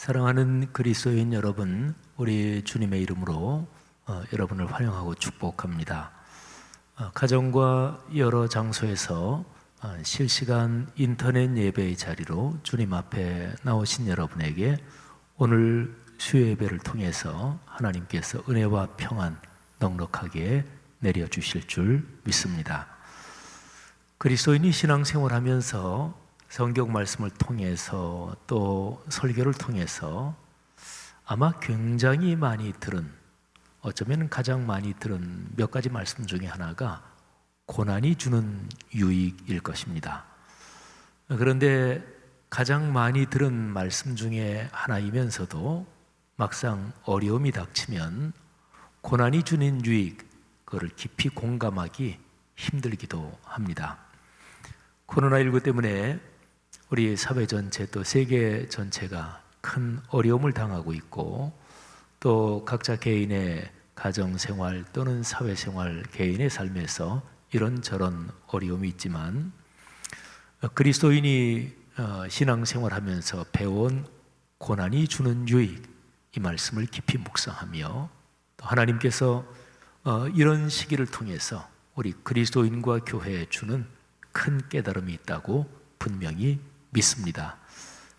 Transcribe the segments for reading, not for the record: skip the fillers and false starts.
사랑하는 그리스도인 여러분, 우리 주님의 이름으로 여러분을 환영하고 축복합니다. 가정과 여러 장소에서 실시간 인터넷 예배의 자리로 주님 앞에 나오신 여러분에게 오늘 수요 예배를 통해서 하나님께서 은혜와 평안 넉넉하게 내려주실 줄 믿습니다. 그리스도인이 신앙생활하면서 성경 말씀을 통해서 또 설교를 통해서 아마 굉장히 많이 들은, 어쩌면 가장 많이 들은 몇 가지 말씀 중에 하나가 고난이 주는 유익일 것입니다. 그런데 가장 많이 들은 말씀 중에 하나이면서도 막상 어려움이 닥치면 고난이 주는 유익, 그걸 깊이 공감하기 힘들기도 합니다. 코로나19 때문에 우리 사회 전체 또 세계 전체가 큰 어려움을 당하고 있고, 또 각자 개인의 가정생활 또는 사회생활, 개인의 삶에서 이런저런 어려움이 있지만 그리스도인이 신앙생활하면서 배운 고난이 주는 유익, 이 말씀을 깊이 묵상하며 또 하나님께서 이런 시기를 통해서 우리 그리스도인과 교회에 주는 큰 깨달음이 있다고 분명히 믿습니다.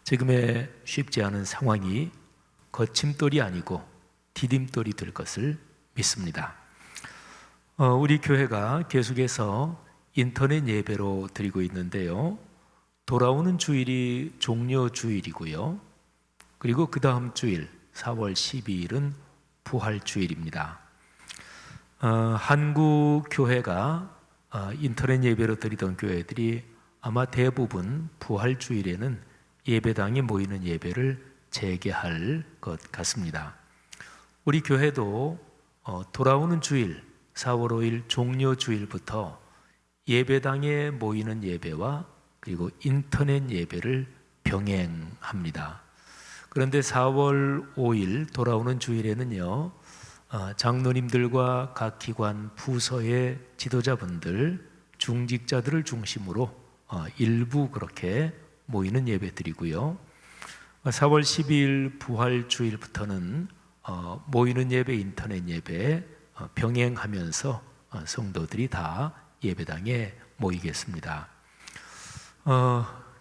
지금의 쉽지 않은 상황이 거침돌이 아니고 디딤돌이 될 것을 믿습니다. 우리 교회가 계속해서 인터넷 예배로 드리고 있는데요, 돌아오는 주일이 종려 주일이고요, 그리고 그 다음 주일 4월 12일은 부활 주일입니다. 한국 교회가 인터넷 예배로 드리던 교회들이 아마 대부분 부활 주일에는 예배당에 모이는 예배를 재개할 것 같습니다. 우리 교회도 돌아오는 주일 4월 5일 종려 주일부터 예배당에 모이는 예배와 그리고 인터넷 예배를 병행합니다. 그런데 4월 5일 돌아오는 주일에는요, 장로님들과 각 기관 부서의 지도자분들, 중직자들을 중심으로 일부 그렇게 모이는 예배드리고요, 4월 12일 부활 주일부터는 모이는 예배, 인터넷 예배 병행하면서 성도들이 다 예배당에 모이겠습니다.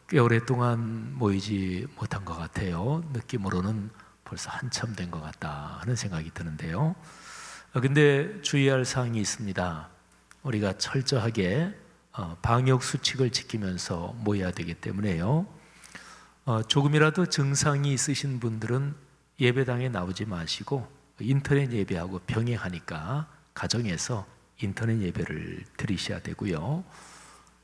꽤 오랫동안 모이지 못한 것 같아요. 느낌으로는 벌써 한참 된 것 같다 하는 생각이 드는데요, 근데 주의할 사항이 있습니다. 우리가 철저하게 방역 수칙을 지키면서 모여야 되기 때문에요, 조금이라도 증상이 있으신 분들은 예배당에 나오지 마시고 인터넷 예배하고 병행하니까 가정에서 인터넷 예배를 드리셔야 되고요,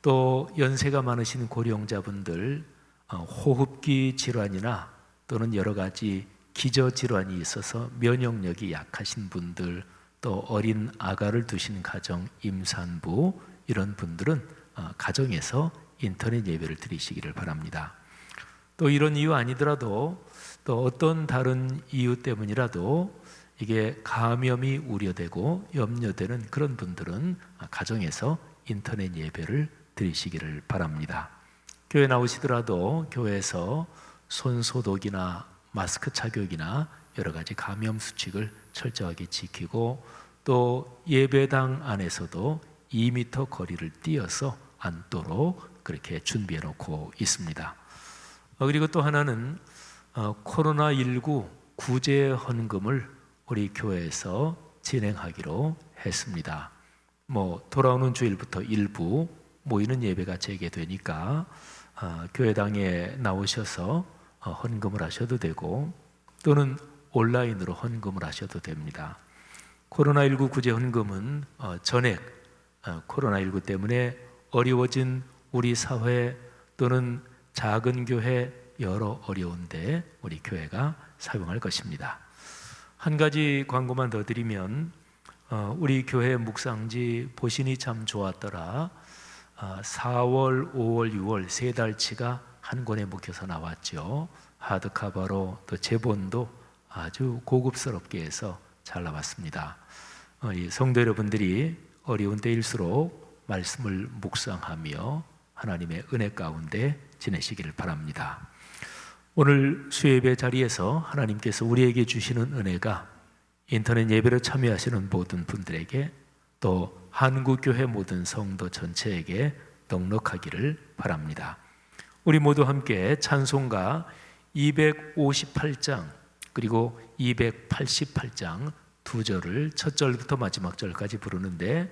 또 연세가 많으신 고령자분들, 호흡기 질환이나 또는 여러 가지 기저질환이 있어서 면역력이 약하신 분들, 또 어린 아가를 두신 가정, 임산부, 이런 분들은 가정에서 인터넷 예배를 드리시기를 바랍니다. 또 이런 이유 아니더라도 또 어떤 다른 이유 때문이라도 이게 감염이 우려되고 염려되는 그런 분들은 가정에서 인터넷 예배를 드리시기를 바랍니다. 교회 나오시더라도 교회에서 손 소독이나 마스크 착용이나 여러 가지 감염 수칙을 철저하게 지키고, 또 예배당 안에서도 2m 거리를 띄어서 앉도록 그렇게 준비해 놓고 있습니다. 그리고 또 하나는 코로나19 구제 헌금을 우리 교회에서 진행하기로 했습니다. 돌아오는 주일부터 일부 모이는 예배가 재개되니까 교회당에 나오셔서 헌금을 하셔도 되고, 또는 온라인으로 헌금을 하셔도 됩니다. 코로나19 구제 헌금은 전액 코로나19 때문에 어려워진 우리 사회 또는 작은 교회 여러 어려운데 우리 교회가 사용할 것입니다. 한 가지 광고만 더 드리면, 우리 교회 묵상지 보시니 참 좋았더라, 4월, 5월, 6월 세 달치가 한 권에 묶여서 나왔죠. 하드카버로, 또 제본도 아주 고급스럽게 해서 잘 나왔습니다. 성도 여러분들이 어려운 때일수록 말씀을 묵상하며 하나님의 은혜 가운데 지내시기를 바랍니다. 오늘 수예배 자리에서 하나님께서 우리에게 주시는 은혜가 인터넷 예배를 참여하시는 모든 분들에게 또 한국교회 모든 성도 전체에게 넉넉하기를 바랍니다. 우리 모두 함께 찬송가 258장 그리고 288장 두 절을 첫 절부터 마지막 절까지 부르는데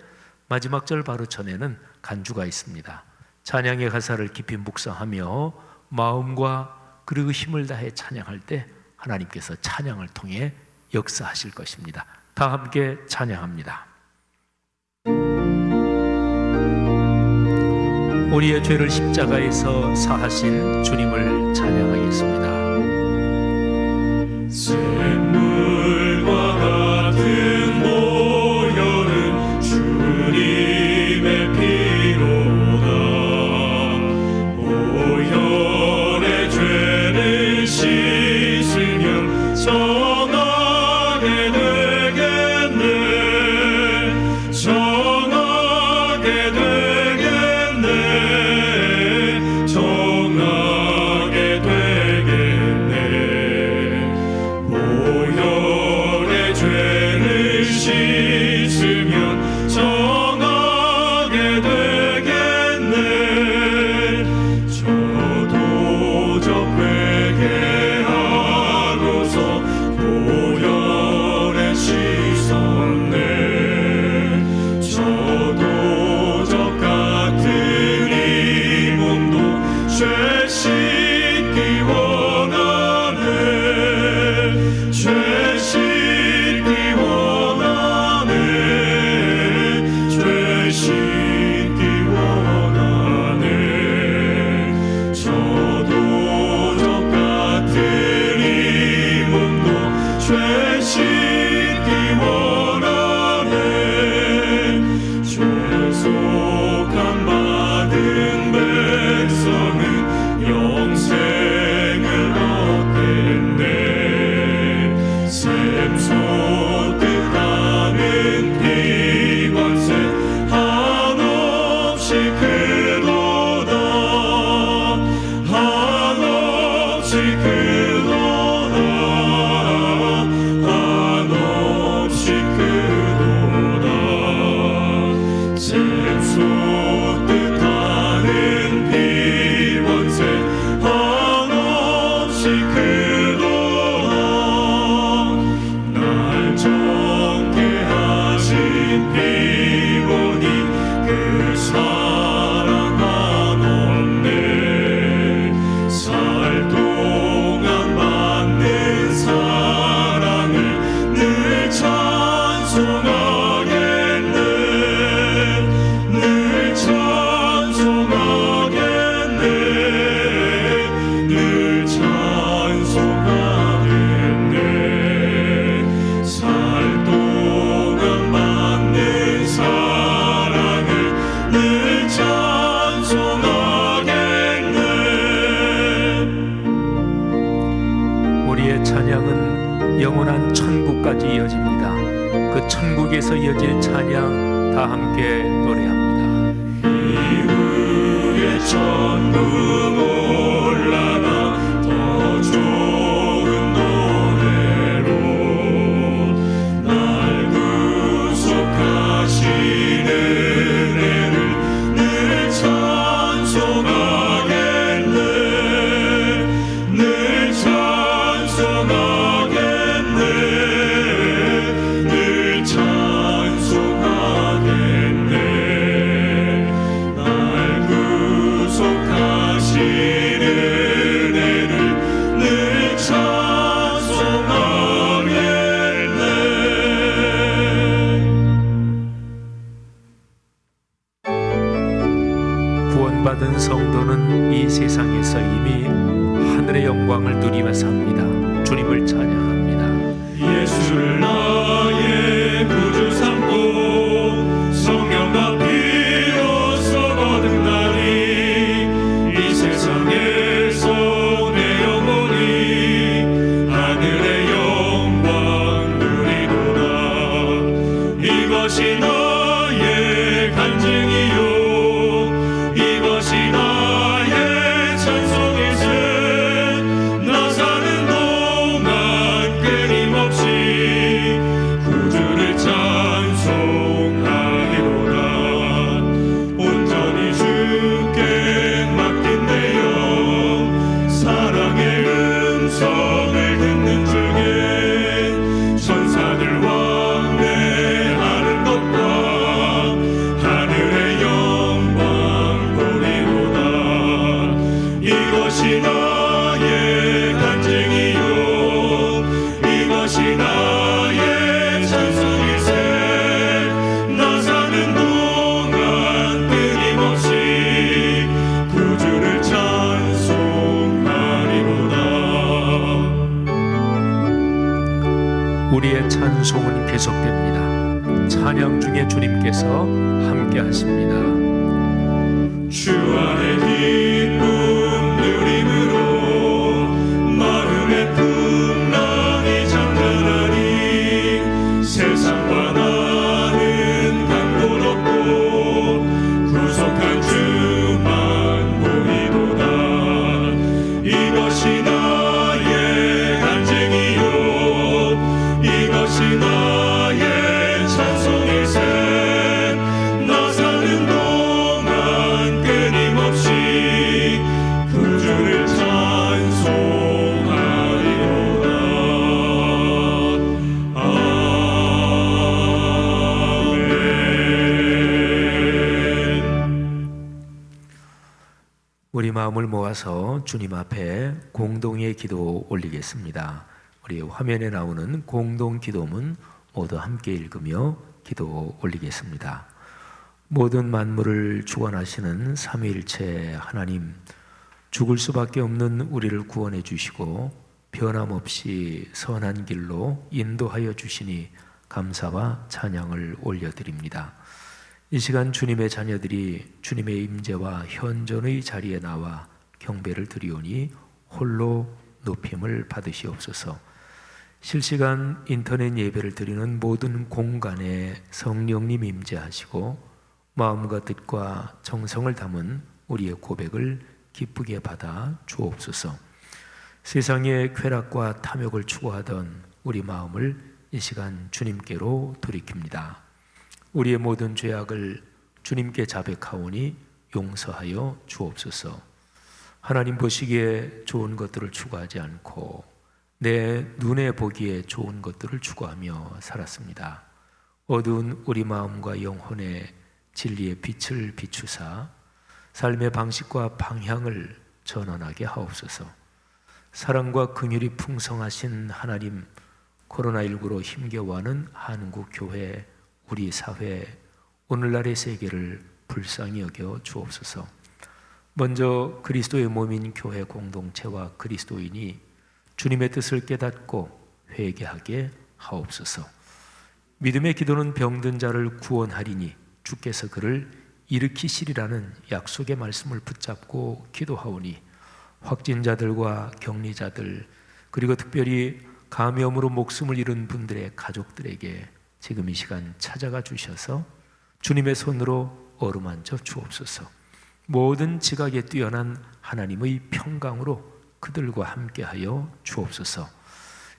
마지막 절 바로 전에는 간주가 있습니다. 찬양의 가사를 깊이 묵상하며 마음과 그리고 힘을 다해 찬양할 때 하나님께서 찬양을 통해 역사하실 것입니다. 다 함께 찬양합니다. 우리의 죄를 십자가에서 사하신 주님을 찬양하겠습니다. 샘물과 같은 보혈은 주님의 피로다. 보혈의 죄를 씻으면 정하게 되겠네. 정하게 되겠네. 정하게 되겠네. 보혈의 죄를 씻으면 정하게 되겠네. 저도적 회개하고서 보혈에 씻었네. 저도적 같은 이 몸도 죄 씻기 원하네. 죄 씻기 원하네. 죄 씻기 원하네. 저도적 같은 이 몸도 죄 씻기 원하네. 죄속함 받은 백성은 영생을 얻겠네. 샘솟듯 하는 피관세 한없이 크도다. 한없이 크도다. 한없이 크도다. 샘솟듯 하는 피관세 한없이 크도다. 날 정케 하신 피곤이 그 사랑 한없네. 살 동안 받는 사랑을 늘 찬송하겠네. 늘 찬송하겠네. 늘 찬송하겠네. 살 동안 받는 사랑을 늘 찬송하겠네. 우리의 찬양은 영원한 천국까지 이어집니다. 그 천국에서 이어질 찬양 다 함께 노래합니다. 이후에 천국 올라가 더 좋은 노래로 날 구속하신 은혜를 늘 찬송하겠네. 늘 찬송하겠네. 늘 찬송하겠네. 날 구속하신 은혜를 늘 찬송하겠네. 구원받은 성도는 이 세상에서 이미 하늘의 영광을 누리며 삽니다. 주님을 찬양합니다. 예수를 나의 구주 삼고 성령과 피로써 거듭나니 이 세상에서 내 영혼이 하늘의 영광 누리도다. 이것이 나의 간증이요. 이것이 나의 찬송이세. 나 나의 간증이요 이것이 나의 찬송일세 나 사는 동안 끊임없이 구주를 찬송하리로다. 우리의 찬송은 계속됩니다. 찬양 중에 주님께서 함께 하십니다. 주 안에 기쁨 누림으로 마음의 풍랑이 잠잠하니 세상과 나는 강도롭고 구속한 주만 보이도다. 이것이 나의 간증이요 이것이 나의 찬송일세 나 사는 동안 끊임없이 구주를 찬송하리로다. 아멘. 우리 마음을 모아서 주님 앞에 공동의 기도 올리겠습니다. 우리 화면에 나오는 공동 기도문 모두 함께 읽으며 기도 올리겠습니다. 모든 만물을 주관하시는 삼위일체 하나님, 죽을 수밖에 없는 우리를 구원해 주시고 변함없이 선한 길로 인도하여 주시니 감사와 찬양을 올려드립니다. 이 시간 주님의 자녀들이 주님의 임재와 현존의 자리에 나와 경배를 드리오니 홀로 높임을 받으시옵소서. 실시간 인터넷 예배를 드리는 모든 공간에 성령님 임재하시고 마음과 뜻과 정성을 담은 우리의 고백을 기쁘게 받아 주옵소서. 세상의 쾌락과 탐욕을 추구하던 우리 마음을 이 시간 주님께로 돌이킵니다. 우리의 모든 죄악을 주님께 자백하오니 용서하여 주옵소서. 하나님 보시기에 좋은 것들을 추구하지 않고 내 눈에 보기에 좋은 것들을 추구하며 살았습니다. 어두운 우리 마음과 영혼에 진리의 빛을 비추사 삶의 방식과 방향을 전환하게 하옵소서. 사랑과 긍휼이 풍성하신 하나님, 코로나19로 힘겨워하는 한국교회, 우리 사회, 오늘날의 세계를 불쌍히 여겨 주옵소서. 먼저 그리스도의 몸인 교회 공동체와 그리스도인이 주님의 뜻을 깨닫고 회개하게 하옵소서. 믿음의 기도는 병든 자를 구원하리니 주께서 그를 일으키시리라는 약속의 말씀을 붙잡고 기도하오니 확진자들과 격리자들 그리고 특별히 감염으로 목숨을 잃은 분들의 가족들에게 지금 이 시간 찾아가 주셔서 주님의 손으로 어루만져 주옵소서. 모든 지각에 뛰어난 하나님의 평강으로 그들과 함께하여 주옵소서.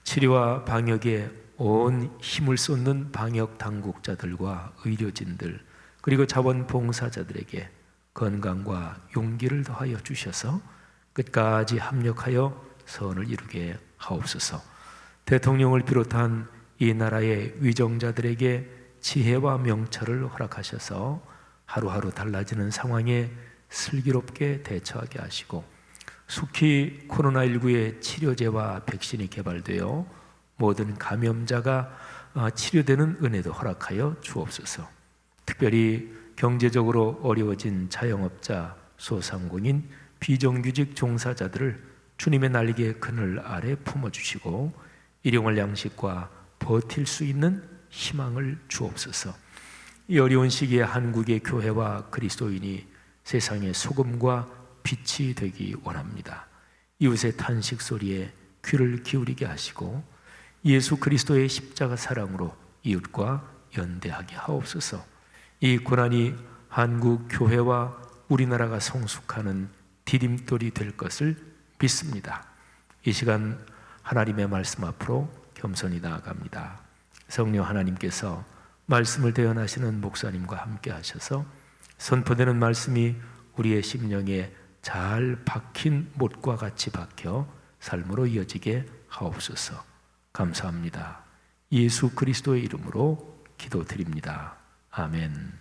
치료와 방역에 온 힘을 쏟는 방역 당국자들과 의료진들 그리고 자원봉사자들에게 건강과 용기를 더하여 주셔서 끝까지 합력하여 선을 이루게 하옵소서. 대통령을 비롯한 이 나라의 위정자들에게 지혜와 명철을 허락하셔서 하루하루 달라지는 상황에 슬기롭게 대처하게 하시고 속히 코로나19의 치료제와 백신이 개발되어 모든 감염자가 치료되는 은혜도 허락하여 주옵소서. 특별히 경제적으로 어려워진 자영업자, 소상공인, 비정규직 종사자들을 주님의 날개 그늘 아래 품어주시고 일용할 양식과 버틸 수 있는 희망을 주옵소서. 이 어려운 시기에 한국의 교회와 그리스도인이 세상의 소금과 빛이 되기 원합니다. 이웃의 탄식 소리에 귀를 기울이게 하시고 예수 그리스도의 십자가 사랑으로 이웃과 연대하게 하옵소서. 이 고난이 한국 교회와 우리나라가 성숙하는 디딤돌이 될 것을 믿습니다. 이 시간 하나님의 말씀 앞으로 겸손히 나아갑니다. 성령 하나님께서 말씀을 대언하시는 목사님과 함께 하셔서 선포되는 말씀이 우리의 심령에 잘 박힌 못과 같이 박혀 삶으로 이어지게 하옵소서. 감사합니다. 예수 그리스도의 이름으로 기도드립니다. 아멘.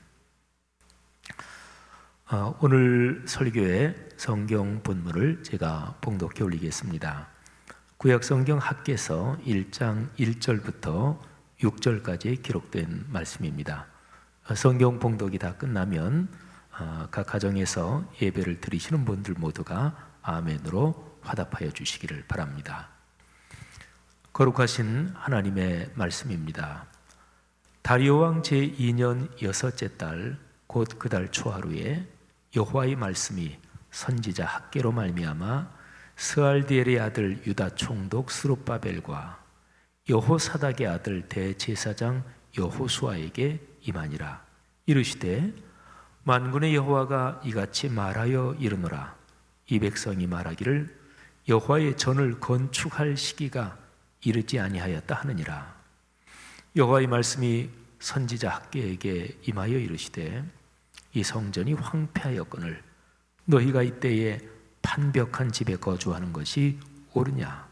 오늘 설교의 성경 본문을 제가 봉독해 올리겠습니다. 구약 성경 학개서 1장 1절부터 6절까지 기록된 말씀입니다. 성경 봉독이 다 끝나면 각 가정에서 예배를 드리시는 분들 모두가 아멘으로 화답하여 주시기를 바랍니다. 거룩하신 하나님의 말씀입니다. 다리오 왕 제2년 6째 달 곧 그 달 초하루에 여호와의 말씀이 선지자 학개로 말미암아 스알디엘의 아들 유다 총독 스룹바벨과 여호사닥의 아들 대제사장 여호수아에게 임하니라. 이르시되 만군의 여호와가 이같이 말하여 이르노라. 이 백성이 말하기를 여호와의 전을 건축할 시기가 이르지 아니하였다 하느니라. 여호와의 말씀이 선지자 학개에게 임하여 이르시되 이 성전이 황폐하였거늘 너희가 이때에 판벽한 집에 거주하는 것이 옳으냐.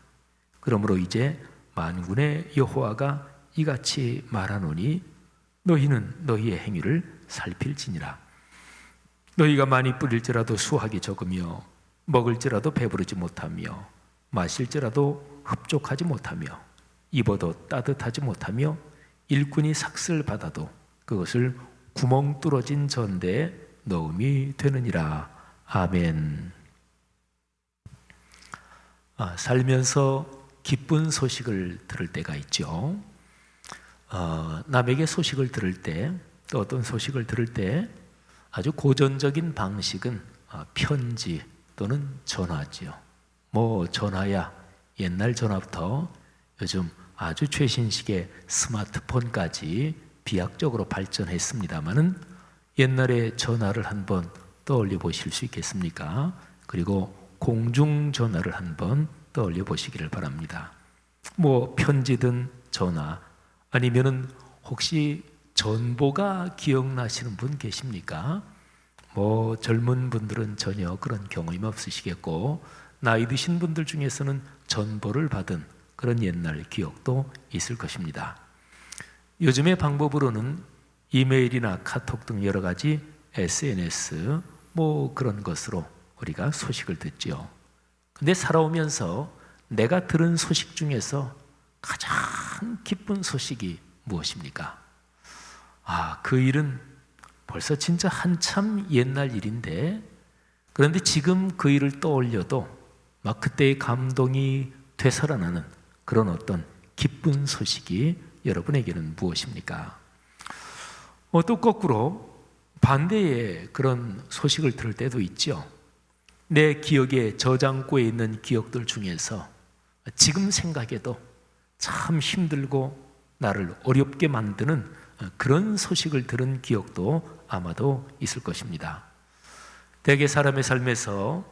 그러므로 이제 만군의 여호와가 이같이 말하노니 너희는 너희의 행위를 살필지니라. 너희가 많이 뿌릴지라도 수확이 적으며 먹을지라도 배부르지 못하며 마실지라도 흡족하지 못하며 입어도 따뜻하지 못하며 일꾼이 삭슬 받아도 그것을 구멍 뚫어진 전대에 넣음이 되느니라. 아멘. 살면서 기쁜 소식을 들을 때가 있죠. 남에게 소식을 들을 때, 또 어떤 소식을 들을 때 아주 고전적인 방식은 편지 또는 전화지요. 전화야 옛날 전화부터 요즘 아주 최신식의 스마트폰까지 비약적으로 발전했습니다마는 옛날에 전화를 한번 떠올려 보실 수 있겠습니까? 그리고 공중전화를 한번 떠올려 보시기를 바랍니다. 편지든 전화, 아니면은 혹시 전보가 기억나시는 분 계십니까? 젊은 분들은 전혀 그런 경험이 없으시겠고, 나이 드신 분들 중에서는 전보를 받은 그런 옛날 기억도 있을 것입니다. 요즘의 방법으로는 이메일이나 카톡 등 여러 가지 SNS 그런 것으로 우리가 소식을 듣죠. 근데 살아오면서 내가 들은 소식 중에서 가장 기쁜 소식이 무엇입니까? 그 일은 벌써 진짜 한참 옛날 일인데, 그런데 지금 그 일을 떠올려도 막 그때의 감동이 되살아나는 그런 어떤 기쁜 소식이 여러분에게는 무엇입니까? 또 거꾸로 반대의 그런 소식을 들을 때도 있죠. 내 기억에 저장고에 있는 기억들 중에서 지금 생각해도 참 힘들고 나를 어렵게 만드는 그런 소식을 들은 기억도 아마도 있을 것입니다. 대개 사람의 삶에서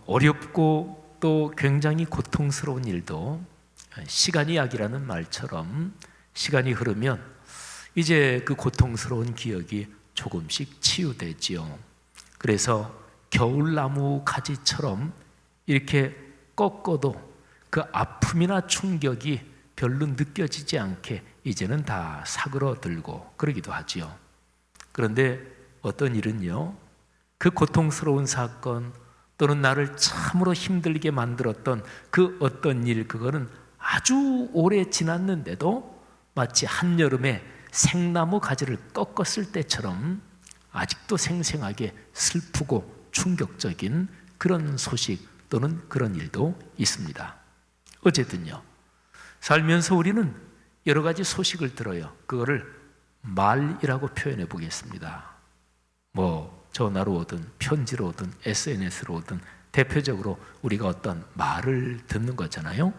어렵고 또 굉장히 고통스러운 일도 시간이 약이라는 말처럼 시간이 흐르면 이제 그 고통스러운 기억이 조금씩 치유되지요. 그래서 겨울나무 가지처럼 이렇게 꺾어도 그 아픔이나 충격이 별로 느껴지지 않게 이제는 다 사그러들고 그러기도 하지요. 그런데 어떤 일은요, 그 고통스러운 사건 또는 나를 참으로 힘들게 만들었던 그 어떤 일, 그거는 아주 오래 지났는데도 마치 한여름에 생나무 가지를 꺾었을 때처럼 아직도 생생하게 슬프고 충격적인 그런 소식 또는 그런 일도 있습니다. 어쨌든요, 살면서 우리는 여러 가지 소식을 들어요. 그거를 말이라고 표현해 보겠습니다. 전화로 오든 편지로 오든 SNS로 오든 대표적으로 우리가 어떤 말을 듣는 거잖아요.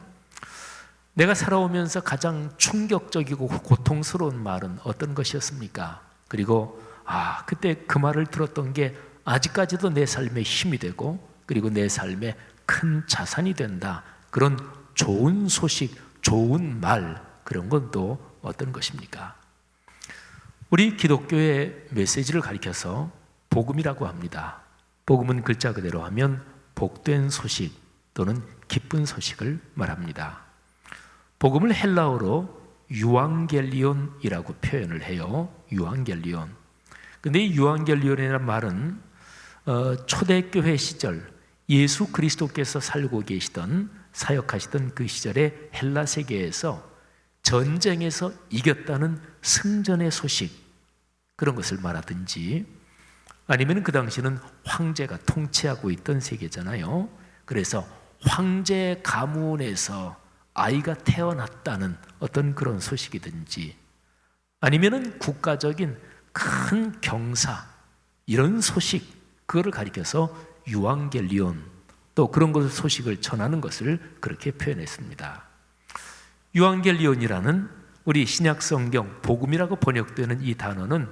내가 살아오면서 가장 충격적이고 고통스러운 말은 어떤 것이었습니까? 그리고 그때 그 말을 들었던 게 아직까지도 내 삶에 힘이 되고 그리고 내 삶에 큰 자산이 된다. 그런 좋은 소식, 좋은 말, 그런 건 또 어떤 것입니까? 우리 기독교의 메시지를 가리켜서 복음이라고 합니다. 복음은 글자 그대로 하면 복된 소식 또는 기쁜 소식을 말합니다. 복음을 헬라어로 유앙겔리온이라고 표현을 해요. 유앙겔리온. 근데 이 유앙겔리온이라는 말은 초대교회 시절 예수 그리스도께서 살고 계시던 사역하시던 그 시절의 헬라 세계에서 전쟁에서 이겼다는 승전의 소식, 그런 것을 말하든지, 아니면 그 당시는 황제가 통치하고 있던 세계잖아요. 그래서 황제 가문에서 아이가 태어났다는 어떤 그런 소식이든지, 아니면은 국가적인 큰 경사, 이런 소식, 그거를 가리켜서 유앙겔리온, 또 그런 것을 소식을 전하는 것을 그렇게 표현했습니다. 유앙겔리온이라는 우리 신약 성경 복음이라고 번역되는 이 단어는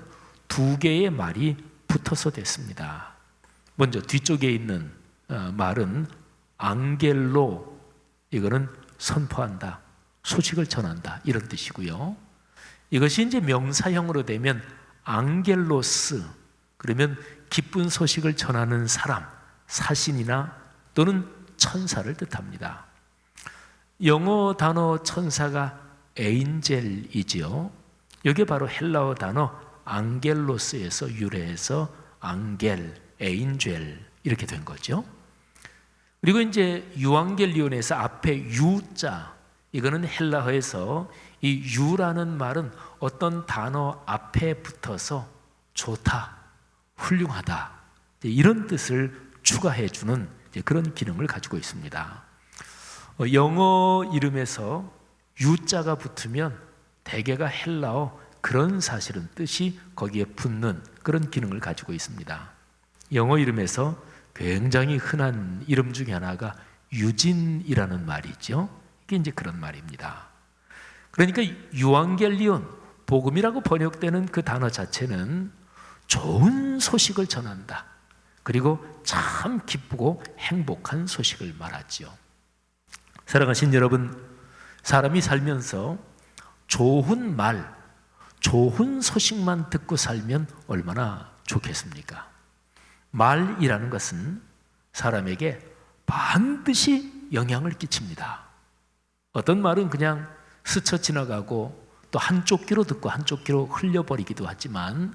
두 개의 말이 붙어서 됐습니다. 먼저 뒤쪽에 있는 말은 앙겔로, 이거는 선포한다, 소식을 전한다, 이런 뜻이고요. 이것이 이제 명사형으로 되면 앙겔로스, 그러면 기쁜 소식을 전하는 사람, 사신이나 또는 천사를 뜻합니다. 영어 단어 천사가 에인젤이지요. 이게 바로 헬라어 단어 앙겔로스에서 유래해서 앙겔, 에인젤 이렇게 된 거죠. 그리고 이제 유앙겔리온에서 앞에 유자, 이거는 헬라어에서 이 유라는 말은 어떤 단어 앞에 붙어서 좋다, 훌륭하다, 이런 뜻을 추가해 주는 그런 기능을 가지고 있습니다. 영어 이름에서 유자가 붙으면 대개가 헬라어 그런 사실은 뜻이 거기에 붙는 그런 기능을 가지고 있습니다. 영어 이름에서 굉장히 흔한 이름 중에 하나가 유진이라는 말이죠. 이게 이제 그런 말입니다. 그러니까 유앙겔리온, 복음이라고 번역되는 그 단어 자체는 좋은 소식을 전한다, 그리고 참 기쁘고 행복한 소식을 말하지요. 사랑하신 여러분, 사람이 살면서 좋은 말, 좋은 소식만 듣고 살면 얼마나 좋겠습니까? 말이라는 것은 사람에게 반드시 영향을 끼칩니다. 어떤 말은 그냥 스쳐 지나가고 또 한쪽 귀로 듣고 한쪽 귀로 흘려버리기도 하지만,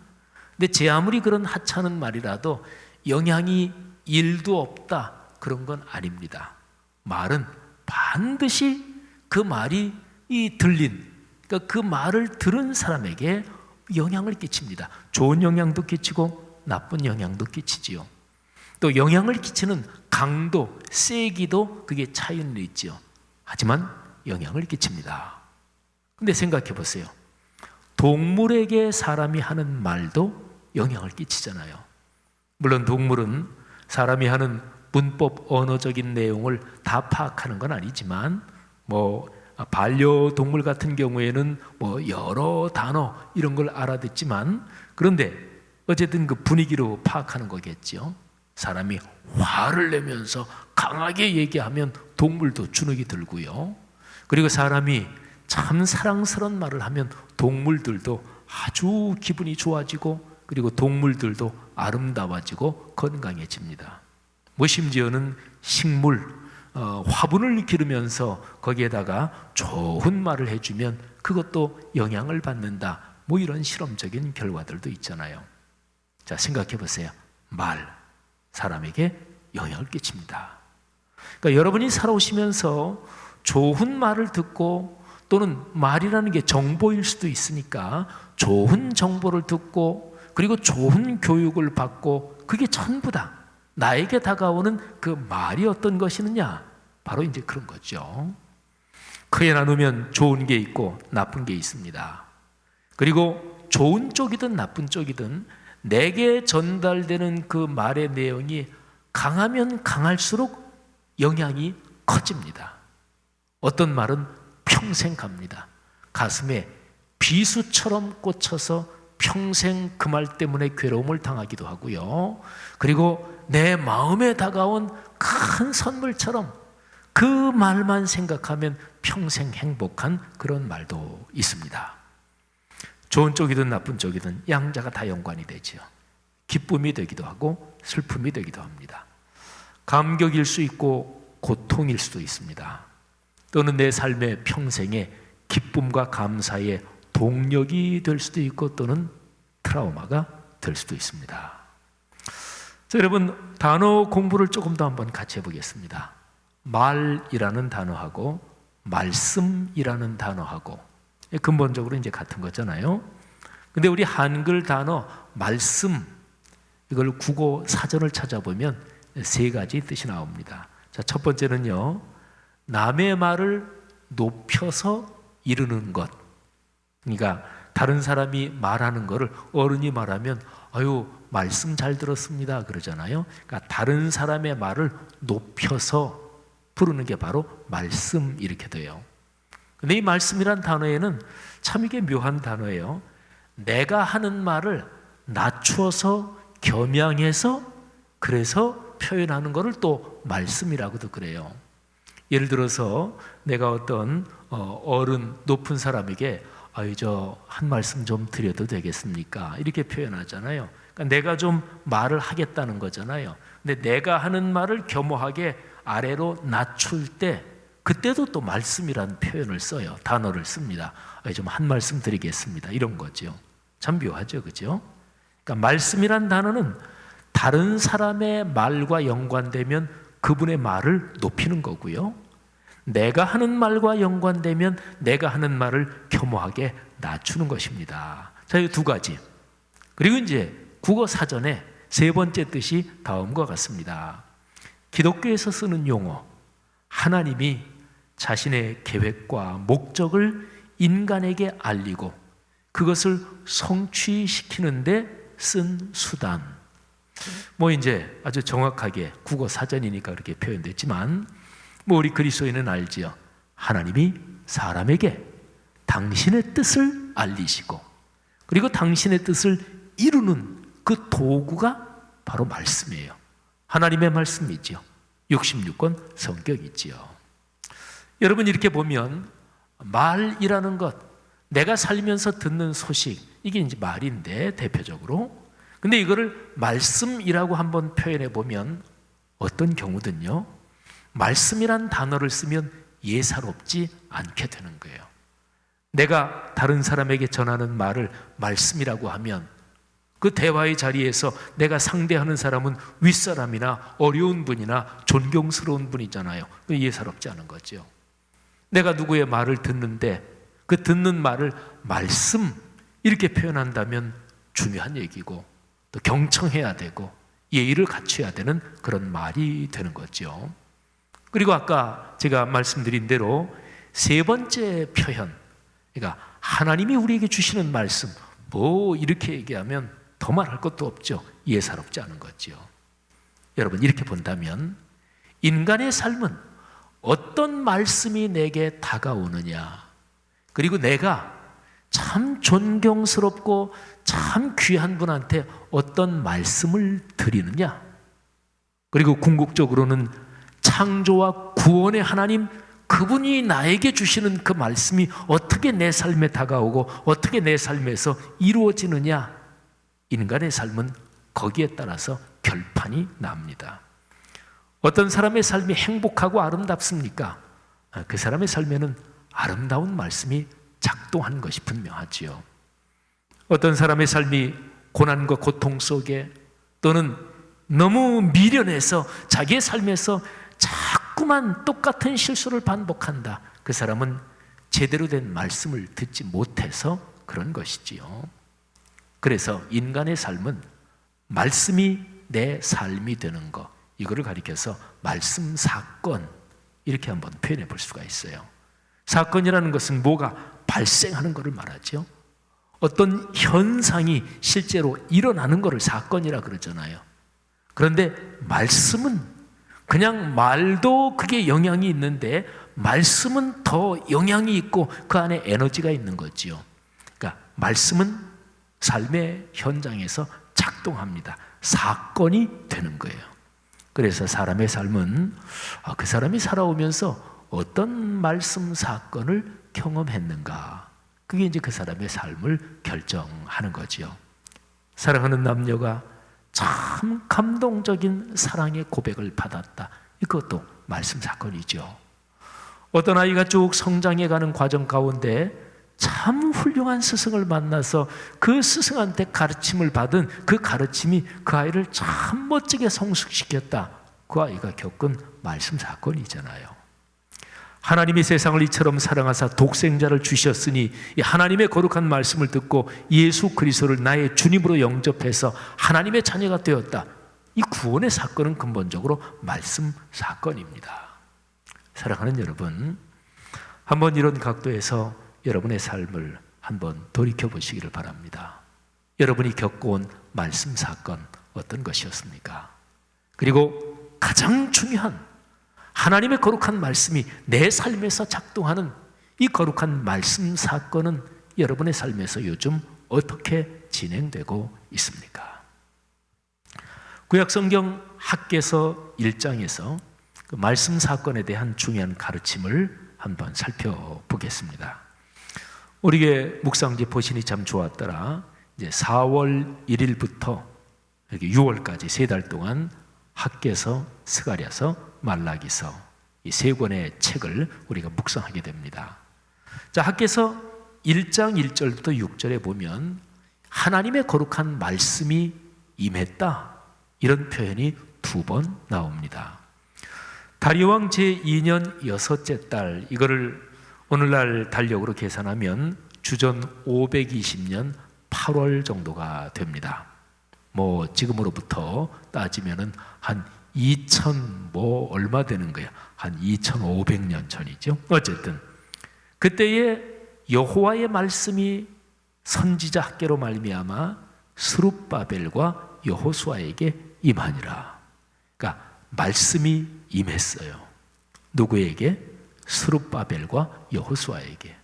근데 제 아무리 그런 하찮은 말이라도 영향이 1도 없다, 그런 건 아닙니다. 말은 반드시 그 말이 들린, 그러니까 그 말을 들은 사람에게 영향을 끼칩니다. 좋은 영향도 끼치고 나쁜 영향도 끼치지요. 또 영향을 끼치는 강도, 세기도 그게 차이는 있지요. 하지만 영향을 끼칩니다. 근데 생각해 보세요. 동물에게 사람이 하는 말도 영향을 끼치잖아요. 물론 동물은 사람이 하는 문법, 언어적인 내용을 다 파악하는 건 아니지만, 반려동물 같은 경우에는 여러 단어 이런 걸 알아듣지만, 그런데 어쨌든 그 분위기로 파악하는 거겠죠. 사람이 화를 내면서 강하게 얘기하면 동물도 주눅이 들고요. 그리고 사람이 참 사랑스러운 말을 하면 동물들도 아주 기분이 좋아지고, 그리고 동물들도 아름다워지고 건강해집니다. 심지어는 식물, 화분을 기르면서 거기에다가 좋은 말을 해주면 그것도 영향을 받는다, 이런 실험적인 결과들도 있잖아요. 자, 생각해 보세요. 말, 사람에게 영향을 끼칩니다. 그러니까 여러분이 살아오시면서 좋은 말을 듣고, 또는 말이라는 게 정보일 수도 있으니까 좋은 정보를 듣고, 그리고 좋은 교육을 받고, 그게 전부다. 나에게 다가오는 그 말이 어떤 것이느냐, 바로 이제 그런 거죠. 크게 나누면 좋은 게 있고 나쁜 게 있습니다. 그리고 좋은 쪽이든 나쁜 쪽이든 내게 전달되는 그 말의 내용이 강하면 강할수록 영향이 커집니다. 어떤 말은 평생 갑니다. 가슴에 비수처럼 꽂혀서 평생 그 말 때문에 괴로움을 당하기도 하고요. 그리고 내 마음에 다가온 큰 선물처럼 그 말만 생각하면 평생 행복한 그런 말도 있습니다. 좋은 쪽이든 나쁜 쪽이든 양자가 다 연관이 되죠. 기쁨이 되기도 하고 슬픔이 되기도 합니다. 감격일 수 있고 고통일 수도 있습니다. 또는 내 삶의 평생의 기쁨과 감사의 동력이 될 수도 있고, 또는 트라우마가 될 수도 있습니다. 자, 여러분 단어 공부를 조금 더 한번 같이 해보겠습니다. 말이라는 단어하고 말씀이라는 단어하고 근본적으로 이제 같은 거잖아요. 근데 우리 한글 단어 말씀, 이걸 국어 사전을 찾아보면 세 가지 뜻이 나옵니다. 자, 첫 번째는요, 남의 말을 높여서 이르는 것. 그러니까 다른 사람이 말하는 거를 어른이 말하면 아유 말씀 잘 들었습니다 그러잖아요. 그러니까 다른 사람의 말을 높여서 부르는 게 바로 말씀 이렇게 돼요. 근데 이 말씀이란 단어에는 참 이게 묘한 단어예요. 내가 하는 말을 낮추어서 겸양해서 그래서 표현하는 것을 또 말씀이라고도 그래요. 예를 들어서 내가 어떤 어른 높은 사람에게 아유 저 한 말씀 좀 드려도 되겠습니까? 이렇게 표현하잖아요. 그러니까 내가 좀 말을 하겠다는 거잖아요. 근데 내가 하는 말을 겸허하게 아래로 낮출 때 그때도 또 말씀이라는 표현을 써요. 단어를 씁니다. 좀 한 말씀 드리겠습니다. 이런 거죠. 참 묘하죠, 그죠? 그러니까 말씀이란 단어는 다른 사람의 말과 연관되면 그분의 말을 높이는 거고요. 내가 하는 말과 연관되면 내가 하는 말을 겸허하게 낮추는 것입니다. 자, 이 두 가지. 그리고 이제 국어 사전에 세 번째 뜻이 다음과 같습니다. 기독교에서 쓰는 용어, 하나님이 자신의 계획과 목적을 인간에게 알리고 그것을 성취시키는데 쓴 수단. 뭐 이제 아주 정확하게 국어 사전이니까 그렇게 표현됐지만 뭐 우리 그리스도인은 알지요. 하나님이 사람에게 당신의 뜻을 알리시고 그리고 당신의 뜻을 이루는 그 도구가 바로 말씀이에요. 하나님의 말씀이지요. 66권 성격이지요. 여러분 이렇게 보면 말이라는 것, 내가 살면서 듣는 소식, 이게 이제 말인데 대표적으로. 근데 이거를 말씀이라고 한번 표현해 보면 어떤 경우든요, 말씀이란 단어를 쓰면 예사롭지 않게 되는 거예요. 내가 다른 사람에게 전하는 말을 말씀이라고 하면 그 대화의 자리에서 내가 상대하는 사람은 윗사람이나 어려운 분이나 존경스러운 분이잖아요. 예사롭지 않은 거죠. 내가 누구의 말을 듣는데 그 듣는 말을 말씀 이렇게 표현한다면 중요한 얘기고 또 경청해야 되고 예의를 갖춰야 되는 그런 말이 되는 거죠. 그리고 아까 제가 말씀드린 대로 세 번째 표현, 그러니까 하나님이 우리에게 주시는 말씀, 뭐 이렇게 얘기하면 더 말할 것도 없죠. 예사롭지 않은 거죠. 여러분 이렇게 본다면 인간의 삶은 어떤 말씀이 내게 다가오느냐, 그리고 내가 참 존경스럽고 참 귀한 분한테 어떤 말씀을 드리느냐, 그리고 궁극적으로는 창조와 구원의 하나님, 그분이 나에게 주시는 그 말씀이 어떻게 내 삶에 다가오고 어떻게 내 삶에서 이루어지느냐, 인간의 삶은 거기에 따라서 결판이 납니다. 어떤 사람의 삶이 행복하고 아름답습니까? 그 사람의 삶에는 아름다운 말씀이 작동하는 것이 분명하지요. 어떤 사람의 삶이 고난과 고통 속에 또는 너무 미련해서 자기의 삶에서 자꾸만 똑같은 실수를 반복한다. 그 사람은 제대로 된 말씀을 듣지 못해서 그런 것이지요. 그래서 인간의 삶은 말씀이 내 삶이 되는 것, 이거를 가리켜서 말씀 사건 이렇게 한번 표현해 볼 수가 있어요. 사건이라는 것은 뭐가 발생하는 것을 말하죠. 어떤 현상이 실제로 일어나는 것을 사건이라 그러잖아요. 그런데 말씀은 그냥 말도 그게 영향이 있는데 말씀은 더 영향이 있고 그 안에 에너지가 있는 거지요. 그러니까 말씀은 삶의 현장에서 작동합니다. 사건이 되는 거예요. 그래서 사람의 삶은 그 사람이 살아오면서 어떤 말씀 사건을 경험했는가, 그게 이제 그 사람의 삶을 결정하는 거지요. 사랑하는 남녀가 참 감동적인 사랑의 고백을 받았다. 이것도 말씀 사건이죠. 어떤 아이가 쭉 성장해가는 과정 가운데 참 훌륭한 스승을 만나서 그 스승한테 가르침을 받은 그 가르침이 그 아이를 참 멋지게 성숙시켰다. 그 아이가 겪은 말씀 사건이잖아요. 하나님이 세상을 이처럼 사랑하사 독생자를 주셨으니 이 하나님의 거룩한 말씀을 듣고 예수 그리스도를 나의 주님으로 영접해서 하나님의 자녀가 되었다. 이 구원의 사건은 근본적으로 말씀 사건입니다. 사랑하는 여러분, 한번 이런 각도에서 여러분의 삶을 한번 돌이켜 보시기를 바랍니다. 여러분이 겪어온 말씀 사건 어떤 것이었습니까? 그리고 가장 중요한 하나님의 거룩한 말씀이 내 삶에서 작동하는 이 거룩한 말씀 사건은 여러분의 삶에서 요즘 어떻게 진행되고 있습니까? 구약성경 학개서 1장에서 그 말씀 사건에 대한 중요한 가르침을 한번 살펴보겠습니다. 우리의 묵상지 보시니 참 좋았더라. 이제 4월 1일부터 여기 6월까지 3달 동안 학개서, 스가랴서, 말라기서 이 3권의 책을 우리가 묵상하게 됩니다. 자, 학개서 1장 1절부터 6절에 보면 하나님의 거룩한 말씀이 임했다. 이런 표현이 2번 나옵니다. 다리오왕 제2년 6째 달, 이거를 오늘날 달력으로 계산하면 주전 520년 8월 정도가 됩니다. 뭐 지금으로부터 따지면은 한 2000 뭐 얼마 되는 거야? 한 2500년 전이죠. 어쨌든 그때에 여호와의 말씀이 선지자 학개로 말미암아 스룹바벨과 여호수아에게 임하니라. 그러니까 말씀이 임했어요. 누구에게? 스룹바벨과 여호수아에게.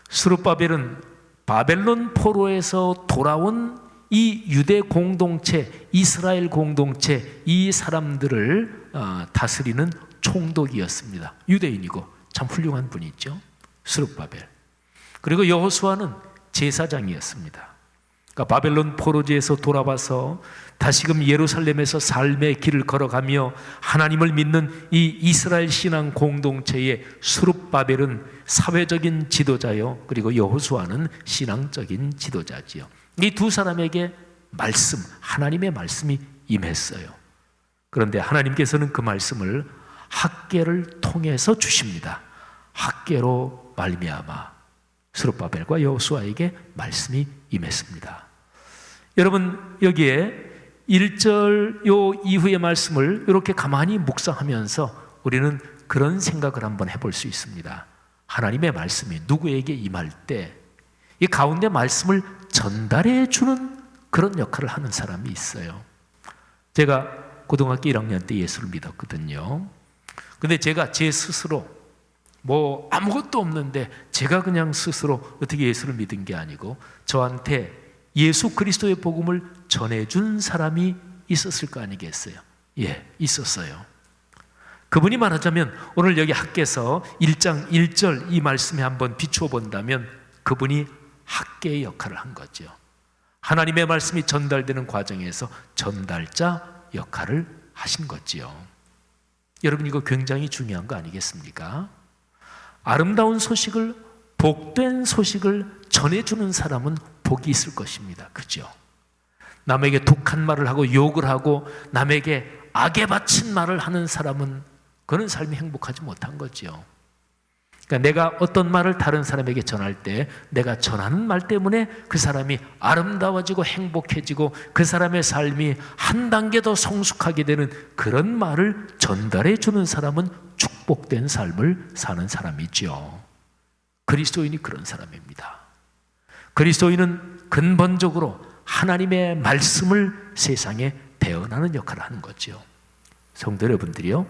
스룹바벨은 바벨론 포로에서 돌아온 이 유대 공동체, 이스라엘 공동체, 이 사람들을 다스리는 총독이었습니다. 유대인이고 참 훌륭한 분이죠. 스룹바벨. 그리고 여호수아는 제사장이었습니다. 그러니까 바벨론 포로지에서 돌아와서 다시금 예루살렘에서 삶의 길을 걸어가며 하나님을 믿는 이 이스라엘 신앙 공동체의 스룹바벨은 사회적인 지도자요, 그리고 여호수아는 신앙적인 지도자지요. 이 두 사람에게 말씀, 하나님의 말씀이 임했어요. 그런데 하나님께서는 그 말씀을 학개를 통해서 주십니다. 학개로 말미암아 스룹바벨과 여호수아에게 말씀이 임했습니다. 여러분, 여기에 1절 요 이후의 말씀을 이렇게 가만히 묵상하면서 우리는 그런 생각을 한번 해볼 수 있습니다. 하나님의 말씀이 누구에게 임할 때 이 가운데 말씀을 전달해 주는 그런 역할을 하는 사람이 있어요. 제가 고등학교 1학년 때 예수를 믿었거든요. 근데 제가 제 스스로 뭐 아무것도 없는데 제가 그냥 스스로 어떻게 예수를 믿은 게 아니고 저한테 예수 그리스도의 복음을 전해준 사람이 있었을 거 아니겠어요? 예, 있었어요. 그분이 말하자면 오늘 여기 학개서 1장 1절 이 말씀에 한번 비추어 본다면 그분이 학개의 역할을 한 거죠. 하나님의 말씀이 전달되는 과정에서 전달자 역할을 하신 거지요. 여러분, 이거 굉장히 중요한 거 아니겠습니까? 아름다운 소식을, 복된 소식을 전해주는 사람은 복이 있을 것입니다. 그죠? 남에게 독한 말을 하고 욕을 하고 남에게 악에 바친 말을 하는 사람은 그런 삶이 행복하지 못한 거죠. 그러니까 내가 어떤 말을 다른 사람에게 전할 때 내가 전하는 말 때문에 그 사람이 아름다워지고 행복해지고 그 사람의 삶이 한 단계 더 성숙하게 되는 그런 말을 전달해 주는 사람은 축복된 삶을 사는 사람이죠. 그리스도인이 그런 사람입니다. 그리스도인은 근본적으로 하나님의 말씀을 세상에 대언하는 역할을 하는 거죠. 성도 여러분들이요,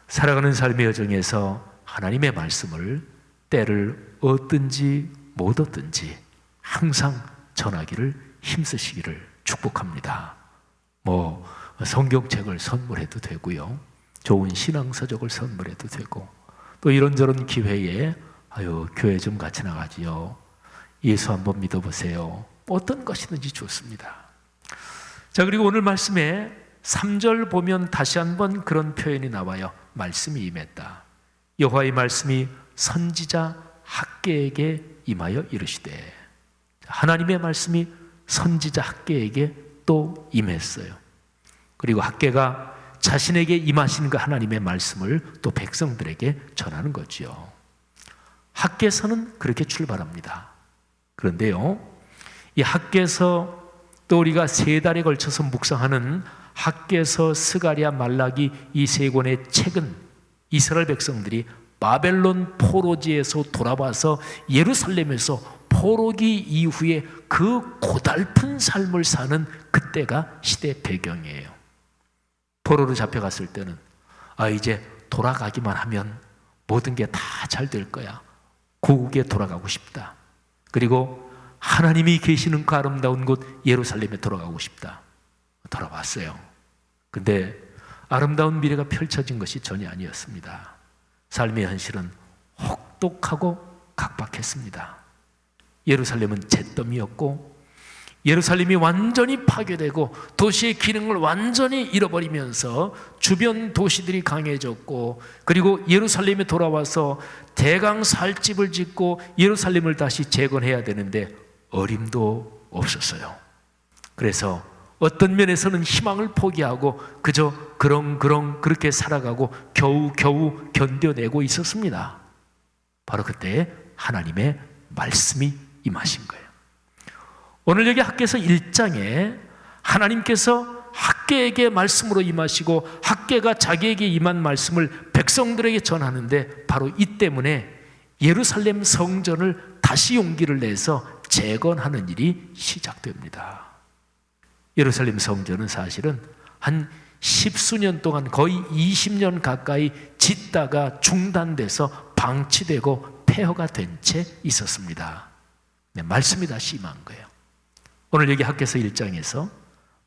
살아가는 삶의 여정에서 하나님의 말씀을 때를 얻든지 못 얻든지 항상 전하기를 힘쓰시기를 축복합니다. 뭐 성경책을 선물해도 되고요, 좋은 신앙서적을 선물해도 되고, 또 이런저런 기회에 교회 좀 같이 나가지요, 예수 한번 믿어보세요, 어떤 것이든지 좋습니다. 자, 그리고 오늘 말씀에 3절 보면 다시 한번 그런 표현이 나와요. 말씀이 임했다. 여호와의 말씀이 선지자 학개에게 임하여 이르시되, 하나님의 말씀이 선지자 학개에게 또 임했어요. 그리고 학개가 자신에게 임하신 그 하나님의 말씀을 또 백성들에게 전하는 거지요. 학개서는 그렇게 출발합니다. 그런데요, 이 학개서, 또 우리가 3달에 걸쳐서 묵상하는 학개서, 스가랴, 말라기 이 3권의 책은 이스라엘 백성들이 바벨론 포로지에서 돌아와서 예루살렘에서 포로기 이후에 그 고달픈 삶을 사는 그때가 시대 배경이에요. 포로로 잡혀갔을 때는 이제 돌아가기만 하면 모든 게 다 잘 될 거야. 고국에 돌아가고 싶다. 그리고 하나님이 계시는 그 아름다운 곳 예루살렘에 돌아가고 싶다. 돌아왔어요. 근데 아름다운 미래가 펼쳐진 것이 전혀 아니었습니다. 삶의 현실은 혹독하고 각박했습니다. 예루살렘은 잿더미였고, 예루살렘이 완전히 파괴되고 도시의 기능을 완전히 잃어버리면서 주변 도시들이 강해졌고, 그리고 예루살렘에 돌아와서 대강 살집을 짓고 예루살렘을 다시 재건해야 되는데 어림도 없었어요. 그래서 어떤 면에서는 희망을 포기하고 그저 그렁그렁 그렇게 살아가고 겨우 견뎌내고 있었습니다. 바로 그때 하나님의 말씀이 임하신 거예요. 오늘 여기 학개서 1장에 하나님께서 학개에게 말씀으로 임하시고 학개가 자기에게 임한 말씀을 백성들에게 전하는데, 바로 이 때문에 예루살렘 성전을 다시 용기를 내서 재건하는 일이 시작됩니다. 예루살렘 성전은 사실은 한 10수년 동안 거의 20년 가까이 짓다가 중단돼서 방치되고 폐허가 된 채 있었습니다. 네, 말씀이 다시 임한 거예요. 오늘 여기 학개서 1장에서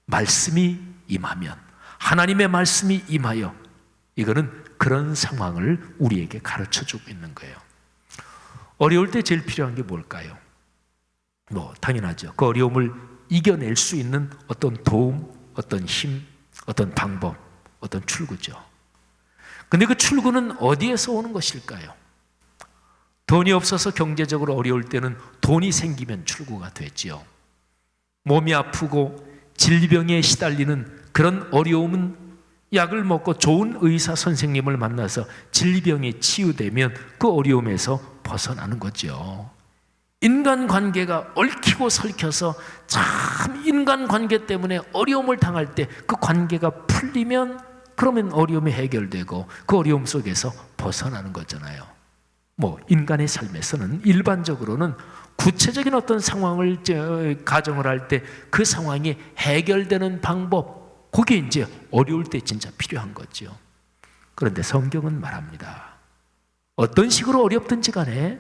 말씀이 임하면, 하나님의 말씀이 임하여, 이거는 그런 상황을 우리에게 가르쳐주고 있는 거예요. 어려울 때 제일 필요한 게 뭘까요? 당연하죠. 그 어려움을 이겨낼 수 있는 어떤 도움, 어떤 힘, 어떤 방법, 어떤 출구죠. 근데 그 출구는 어디에서 오는 것일까요? 돈이 없어서 경제적으로 어려울 때는 돈이 생기면 출구가 되지요. 몸이 아프고 질병에 시달리는 그런 어려움은 약을 먹고 좋은 의사 선생님을 만나서 질병이 치유되면 그 어려움에서 벗어나는 거죠. 인간관계가 얽히고 설켜서 참 인간관계 때문에 어려움을 당할 때 그 관계가 풀리면, 그러면 어려움이 해결되고 그 어려움 속에서 벗어나는 거잖아요. 인간의 삶에서는 일반적으로는 구체적인 어떤 상황을 가정을 할 때 그 상황이 해결되는 방법, 그게 이제 어려울 때 진짜 필요한 거죠. 그런데 성경은 말합니다. 어떤 식으로 어렵든지 간에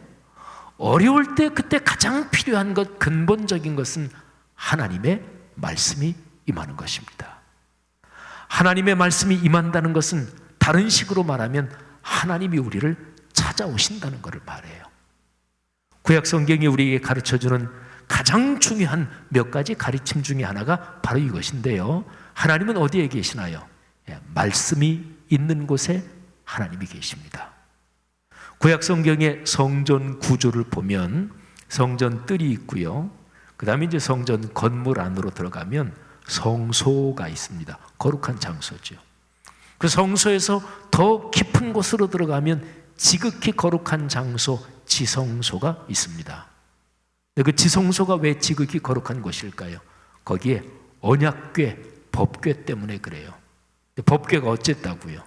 어려울 때 그때 가장 필요한 것, 근본적인 것은 하나님의 말씀이 임하는 것입니다. 하나님의 말씀이 임한다는 것은 다른 식으로 말하면 하나님이 우리를 찾아오신다는 것을 말해요. 구약 성경이 우리에게 가르쳐주는 가장 중요한 몇 가지 가르침 중에 하나가 바로 이것인데요. 하나님은 어디에 계시나요? 말씀이 있는 곳에 하나님이 계십니다. 구약 성경의 성전 구조를 보면 성전 뜰이 있고요. 그 다음에 이제 성전 건물 안으로 들어가면 성소가 있습니다. 거룩한 장소죠. 그 성소에서 더 깊은 곳으로 들어가면 지극히 거룩한 장소, 지성소가 있습니다. 그 지성소가 왜 지극히 거룩한 곳일까요? 거기에 언약궤, 법궤 때문에 그래요. 법궤가 어쨌다고요?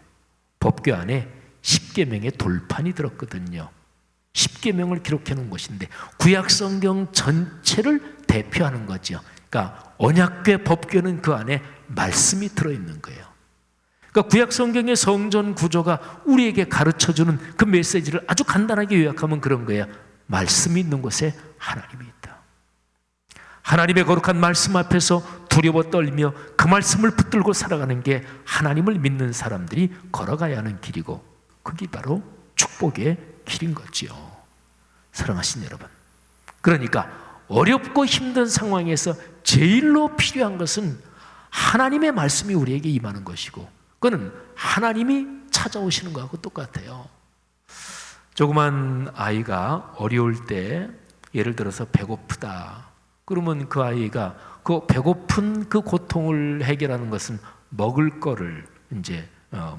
법궤 안에 10계명의 돌판이 들었거든요. 10계명을 기록해 놓은 것인데 구약 성경 전체를 대표하는 거죠. 그러니까 언약궤, 법궤는 그 안에 말씀이 들어있는 거예요. 그러니까 구약 성경의 성전 구조가 우리에게 가르쳐주는 그 메시지를 아주 간단하게 요약하면 그런 거예요. 말씀이 있는 곳에 하나님이 있다. 하나님의 거룩한 말씀 앞에서 두려워 떨며 그 말씀을 붙들고 살아가는 게 하나님을 믿는 사람들이 걸어가야 하는 길이고, 그게 바로 축복의 길인 거지요. 사랑하신 여러분, 그러니까 어렵고 힘든 상황에서 제일로 필요한 것은 하나님의 말씀이 우리에게 임하는 것이고, 그거는 하나님이 찾아오시는 것하고 똑같아요. 조그만 아이가 어려울 때 예를 들어서 배고프다. 그러면 그 아이가 그 배고픈 그 고통을 해결하는 것은 먹을 거를 이제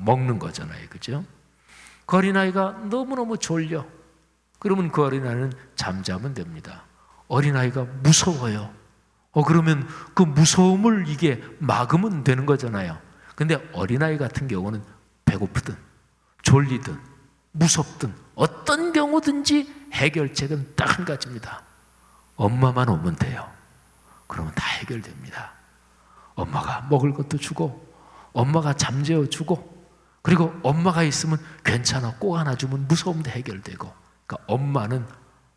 먹는 거잖아요. 그죠? 그 어린아이가 너무너무 졸려. 그러면 그 어린아이는 잠자면 됩니다. 어린아이가 무서워요. 그러면 그 무서움을 이게 막으면 되는 거잖아요. 근데 어린아이 같은 경우는 배고프든 졸리든 무섭든 어떤 경우든지 해결책은 딱 한 가지입니다. 엄마만 오면 돼요. 그러면 다 해결됩니다. 엄마가 먹을 것도 주고 엄마가 잠재워 주고 그리고 엄마가 있으면 괜찮아 꼭 안아주면 무서움도 해결되고 그러니까 엄마는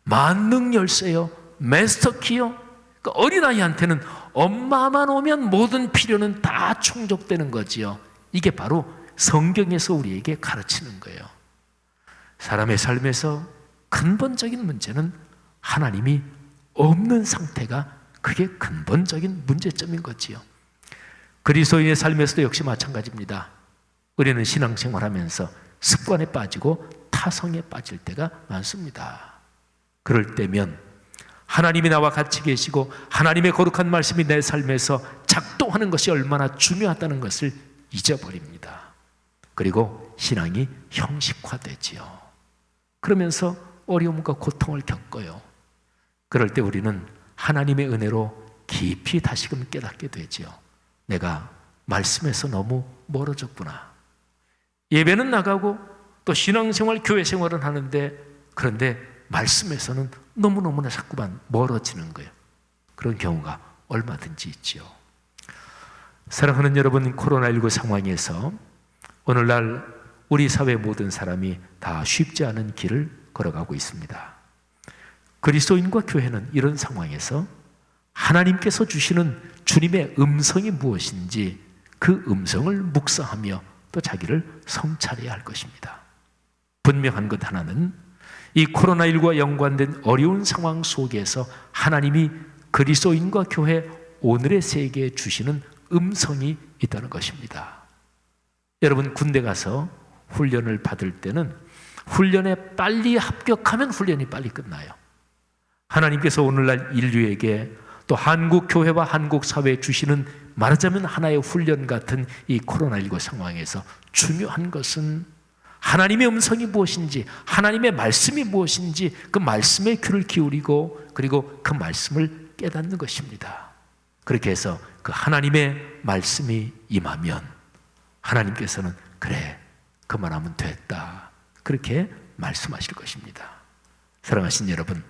만능 열쇠요. 마스터키요. 그러니까 어린아이한테는 엄마만 오면 모든 필요는 다 충족되는 거지요. 이게 바로 성경에서 우리에게 가르치는 거예요. 사람의 삶에서 근본적인 문제는 하나님이 없는 상태가 그게 근본적인 문제점인 거지요. 그리스도인의 삶에서도 역시 마찬가지입니다. 우리는 신앙생활하면서 습관에 빠지고 타성에 빠질 때가 많습니다. 그럴 때면 하나님이 나와 같이 계시고 하나님의 거룩한 말씀이 내 삶에서 작동하는 것이 얼마나 중요하다는 것을 잊어버립니다. 그리고 신앙이 형식화되지요. 그러면서 어려움과 고통을 겪어요. 그럴 때 우리는 하나님의 은혜로 깊이 다시금 깨닫게 되지요. 내가 말씀에서 너무 멀어졌구나. 예배는 나가고 또 신앙생활, 교회생활은 하는데 그런데 말씀에서는 너무너무나 자꾸만 멀어지는 거예요. 그런 경우가 얼마든지 있지요. 사랑하는 여러분, 코로나19 상황에서 오늘날 우리 사회 모든 사람이 다 쉽지 않은 길을 걸어가고 있습니다. 그리스도인과 교회는 이런 상황에서 하나님께서 주시는 주님의 음성이 무엇인지 그 음성을 묵상하며 또 자기를 성찰해야 할 것입니다. 분명한 것 하나는 이 코로나19와 연관된 어려운 상황 속에서 하나님이 그리스도인과 교회 오늘의 세계에 주시는 음성이 있다는 것입니다. 여러분 군대 가서 훈련을 받을 때는 훈련에 빨리 합격하면 훈련이 빨리 끝나요. 하나님께서 오늘날 인류에게 또 한국 교회와 한국 사회에 주시는 말하자면 하나의 훈련 같은 이 코로나19 상황에서 중요한 것은 하나님의 음성이 무엇인지 하나님의 말씀이 무엇인지 그 말씀에 귀를 기울이고 그리고 그 말씀을 깨닫는 것입니다. 그렇게 해서 그 하나님의 말씀이 임하면 하나님께서는 그래 그만하면 됐다 그렇게 말씀하실 것입니다. 사랑하신 여러분,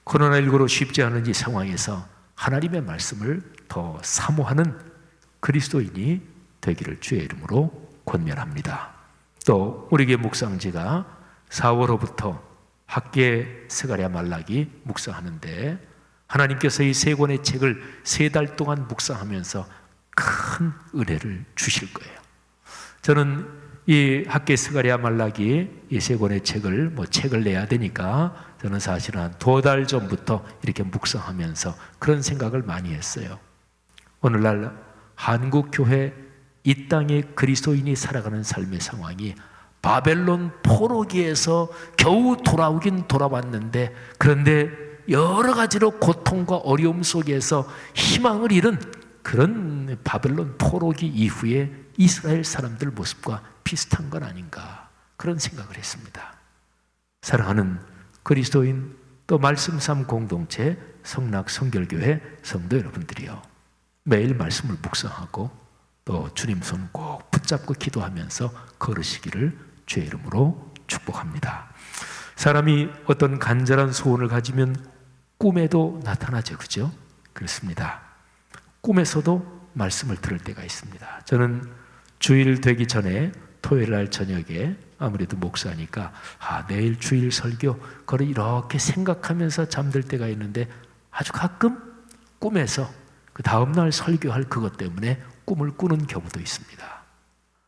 코로나19로 쉽지 않은 이 상황에서 하나님의 말씀을 더 사모하는 그리스도인이 되기를 주의 이름으로 권면합니다. 또 우리 교회 묵상지가 4월호부터 학계 스가랴 말라기 묵상하는데 하나님께서 이 세 권의 책을 3달 동안 묵상하면서 큰 은혜를 주실 거예요. 저는 이 학계 스가랴 말라기 이 3권의 책을 내야 되니까 저는 사실은 한 2달 전부터 이렇게 묵상하면서 그런 생각을 많이 했어요. 오늘날 한국 교회 이 땅에 그리스도인이 살아가는 삶의 상황이 바벨론 포로기에서 겨우 돌아오긴 돌아왔는데 그런데 여러 가지로 고통과 어려움 속에서 희망을 잃은 그런 바벨론 포로기 이후에 이스라엘 사람들 모습과 비슷한 건 아닌가 그런 생각을 했습니다. 사랑하는 그리스도인 또 말씀삼 공동체 성락 성결교회 성도 여러분들이요, 매일 말씀을 묵상하고 또 주님 손 꼭 붙잡고 기도하면서 걸으시기를 주의 이름으로 축복합니다. 사람이 어떤 간절한 소원을 가지면 꿈에도 나타나죠, 그죠? 그렇습니다. 꿈에서도 말씀을 들을 때가 있습니다. 저는 주일 되기 전에 토요일 날 저녁에 아무래도 목사니까 내일 주일 설교 그걸 이렇게 생각하면서 잠들 때가 있는데 아주 가끔 꿈에서 그 다음날 설교할 그것 때문에 꿈을 꾸는 경우도 있습니다.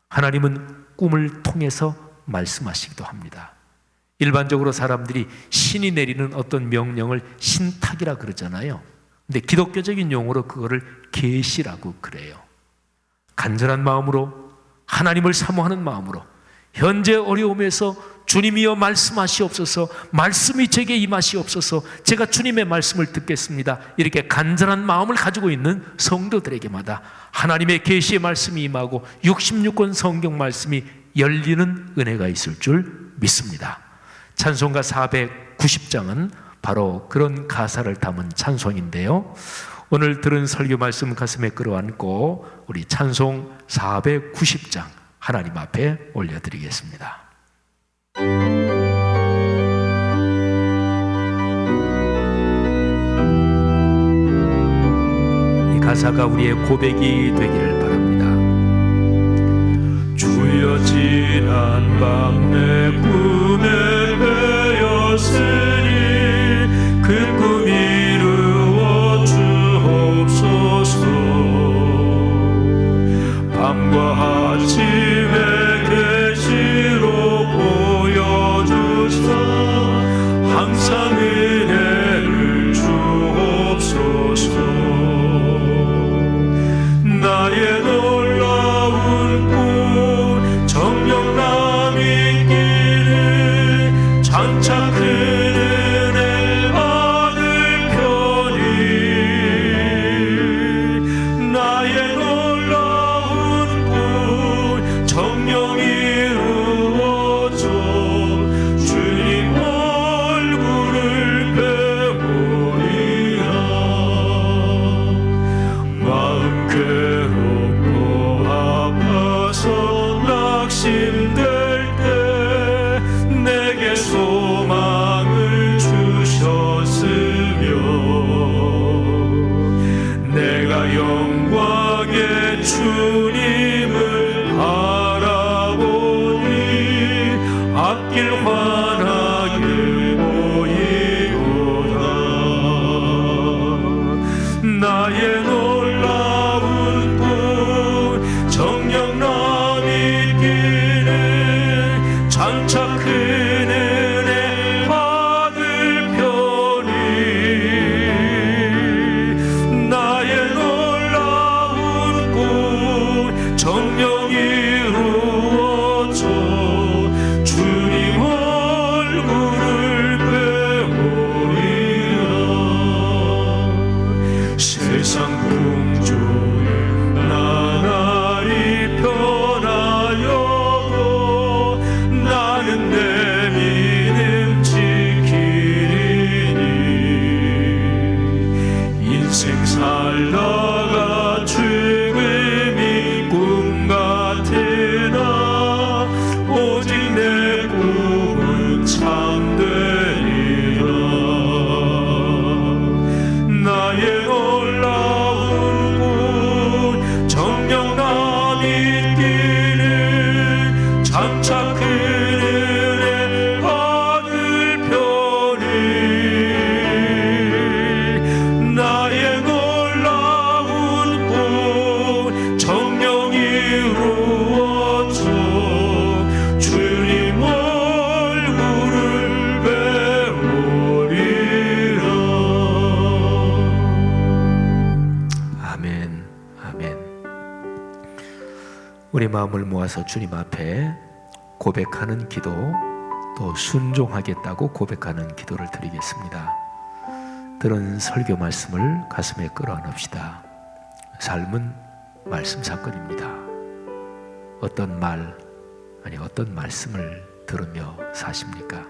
하나님은 꿈을 통해서 말씀하시기도 합니다. 일반적으로 사람들이 신이 내리는 어떤 명령을 신탁이라 그러잖아요. 근데 기독교적인 용어로 그거를 계시라고 그래요. 간절한 마음으로 하나님을 사모하는 마음으로 현재 어려움에서 주님이여 말씀하시옵소서, 말씀이 제게 임하시옵소서, 제가 주님의 말씀을 듣겠습니다. 이렇게 간절한 마음을 가지고 있는 성도들에게마다 하나님의 계시의 말씀이 임하고 66권 성경 말씀이 열리는 은혜가 있을 줄 믿습니다. 찬송가 490장은 바로 그런 가사를 담은 찬송인데요, 오늘 들은 설교 말씀 가슴에 끌어안고 우리 찬송 490장 하나님 앞에 올려드리겠습니다. 이 가사가 우리의 고백이 되기를 바랍니다. 주여 지난 밤 내 꿈에 배었으니 그 꿈 이루어 주옵소서. 밤과 아침에 계시로 보여주사 항상 은혜를 주옵소서. 나의 놀라운 꿈 정녕 남이 길을 장차 큰 은혜 받을 편이 나의 놀라운 꿈 정녕 이루어져 주님 얼굴을 배우리라. 마음 괴롭고 아파서 낙심될 때 내게 소망을 주셨으며 내가 영광의 주님을 바라보니 앞길 환하게 보이도다. 나의 놀라운 꿈 정녕 남이 길을 장차 큰 은혜 받을 편이 나의 놀라운 꿈 정녕 이루어져 주님 얼굴을 배우리라. 세상 풍조에 나날이 변하여도 나는 내 믿음 지키리니 인생 살다가 죽음이 꿈 같으나 오직 내 꿈은 참되리라. 나의 놀라운 꿈 정녕 남이 길을 장차 큰 은혜 받을 편이 나의 놀라운 꿈 정녕 이루어져 주님 얼굴을 배우리라. 아멘, 아멘. 우리 마음을 모아서 주님 앞에 고백하는 기도, 또 순종하겠다고 고백하는 기도를 드리겠습니다. 들은 설교 말씀을 가슴에 끌어안읍시다. 삶은 말씀 사건입니다. 어떤 말, 아니 어떤 말씀을 들으며 사십니까?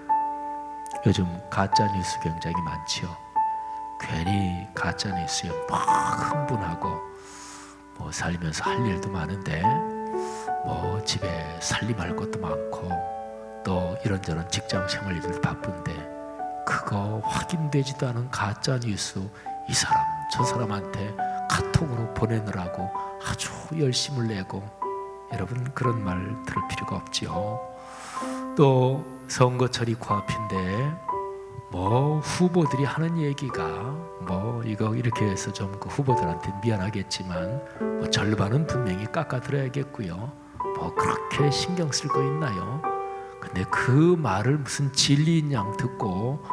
요즘 가짜 뉴스 굉장히 많지요. 괜히 가짜 뉴스에 막 흥분하고 뭐 살면서 할 일도 많은데 뭐 집에 살림할 것도 많고 또 이런저런 직장 생활 일도 바쁜데 그거 확인되지도 않은 가짜 뉴스 이 사람 저 사람한테 카톡으로 보내느라고 아주 열심을 내고, 여러분 그런 말 들을 필요가 없지요. 또 선거철이 코앞인데 뭐 후보들이 하는 얘기가 뭐 이거 이렇게 해서 좀 그 후보들한테 미안하겠지만 뭐 절반은 분명히 깎아들어야겠고요. 뭐 그렇게 신경 쓸 거 있나요? 근데 그 말을 무슨 진리인 양 듣고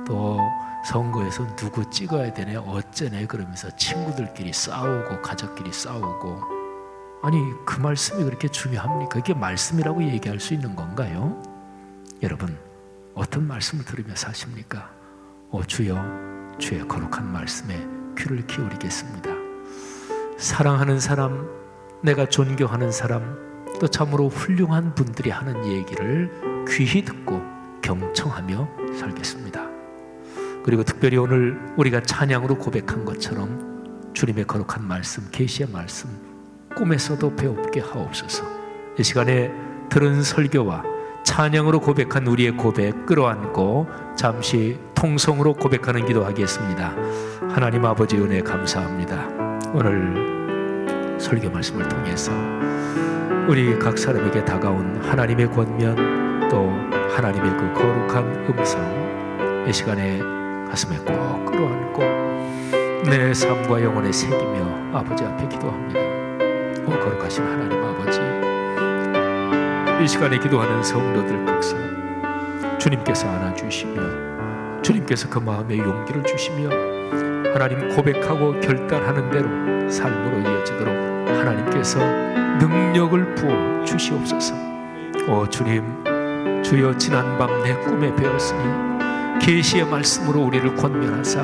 또 선거에서 누구 찍어야 되네 어쩌네 그러면서 친구들끼리 싸우고 가족끼리 싸우고, 아니 그 말씀이 그렇게 중요합니까? 이게 말씀이라고 얘기할 수 있는 건가요? 여러분 어떤 말씀을 들으며 사십니까? 주여, 주의 거룩한 말씀에 귀를 기울이겠습니다. 사랑하는 사람, 내가 존경하는 사람, 또 참으로 훌륭한 분들이 하는 얘기를 귀히 듣고 경청하며 살겠습니다. 그리고 특별히 오늘 우리가 찬양으로 고백한 것처럼 주님의 거룩한 말씀, 계시의 말씀 꿈에서도 배웁게 하옵소서. 이 시간에 들은 설교와 찬양으로 고백한 우리의 고백 끌어안고 잠시 통성으로 고백하는 기도하겠습니다. 하나님 아버지 은혜 감사합니다. 오늘 설교 말씀을 통해서 우리 각 사람에게 다가온 하나님의 권면, 또 하나님의 그 거룩한 음성, 이 시간에 가슴에 꼭 끌어안고 내 삶과 영혼에 새기며 아버지 앞에 기도합니다. 거룩하신 하나님 아버지, 이 시간에 기도하는 성도들 각자 주님께서 안아주시며 주님께서 그 마음에 용기를 주시며 하나님 고백하고 결단하는 대로 삶으로 이어지도록 하나님께서 능력을 부어 주시옵소서. 주님, 주여 지난밤 내 꿈에 배웠으니 계시의 말씀으로 우리를 권면하사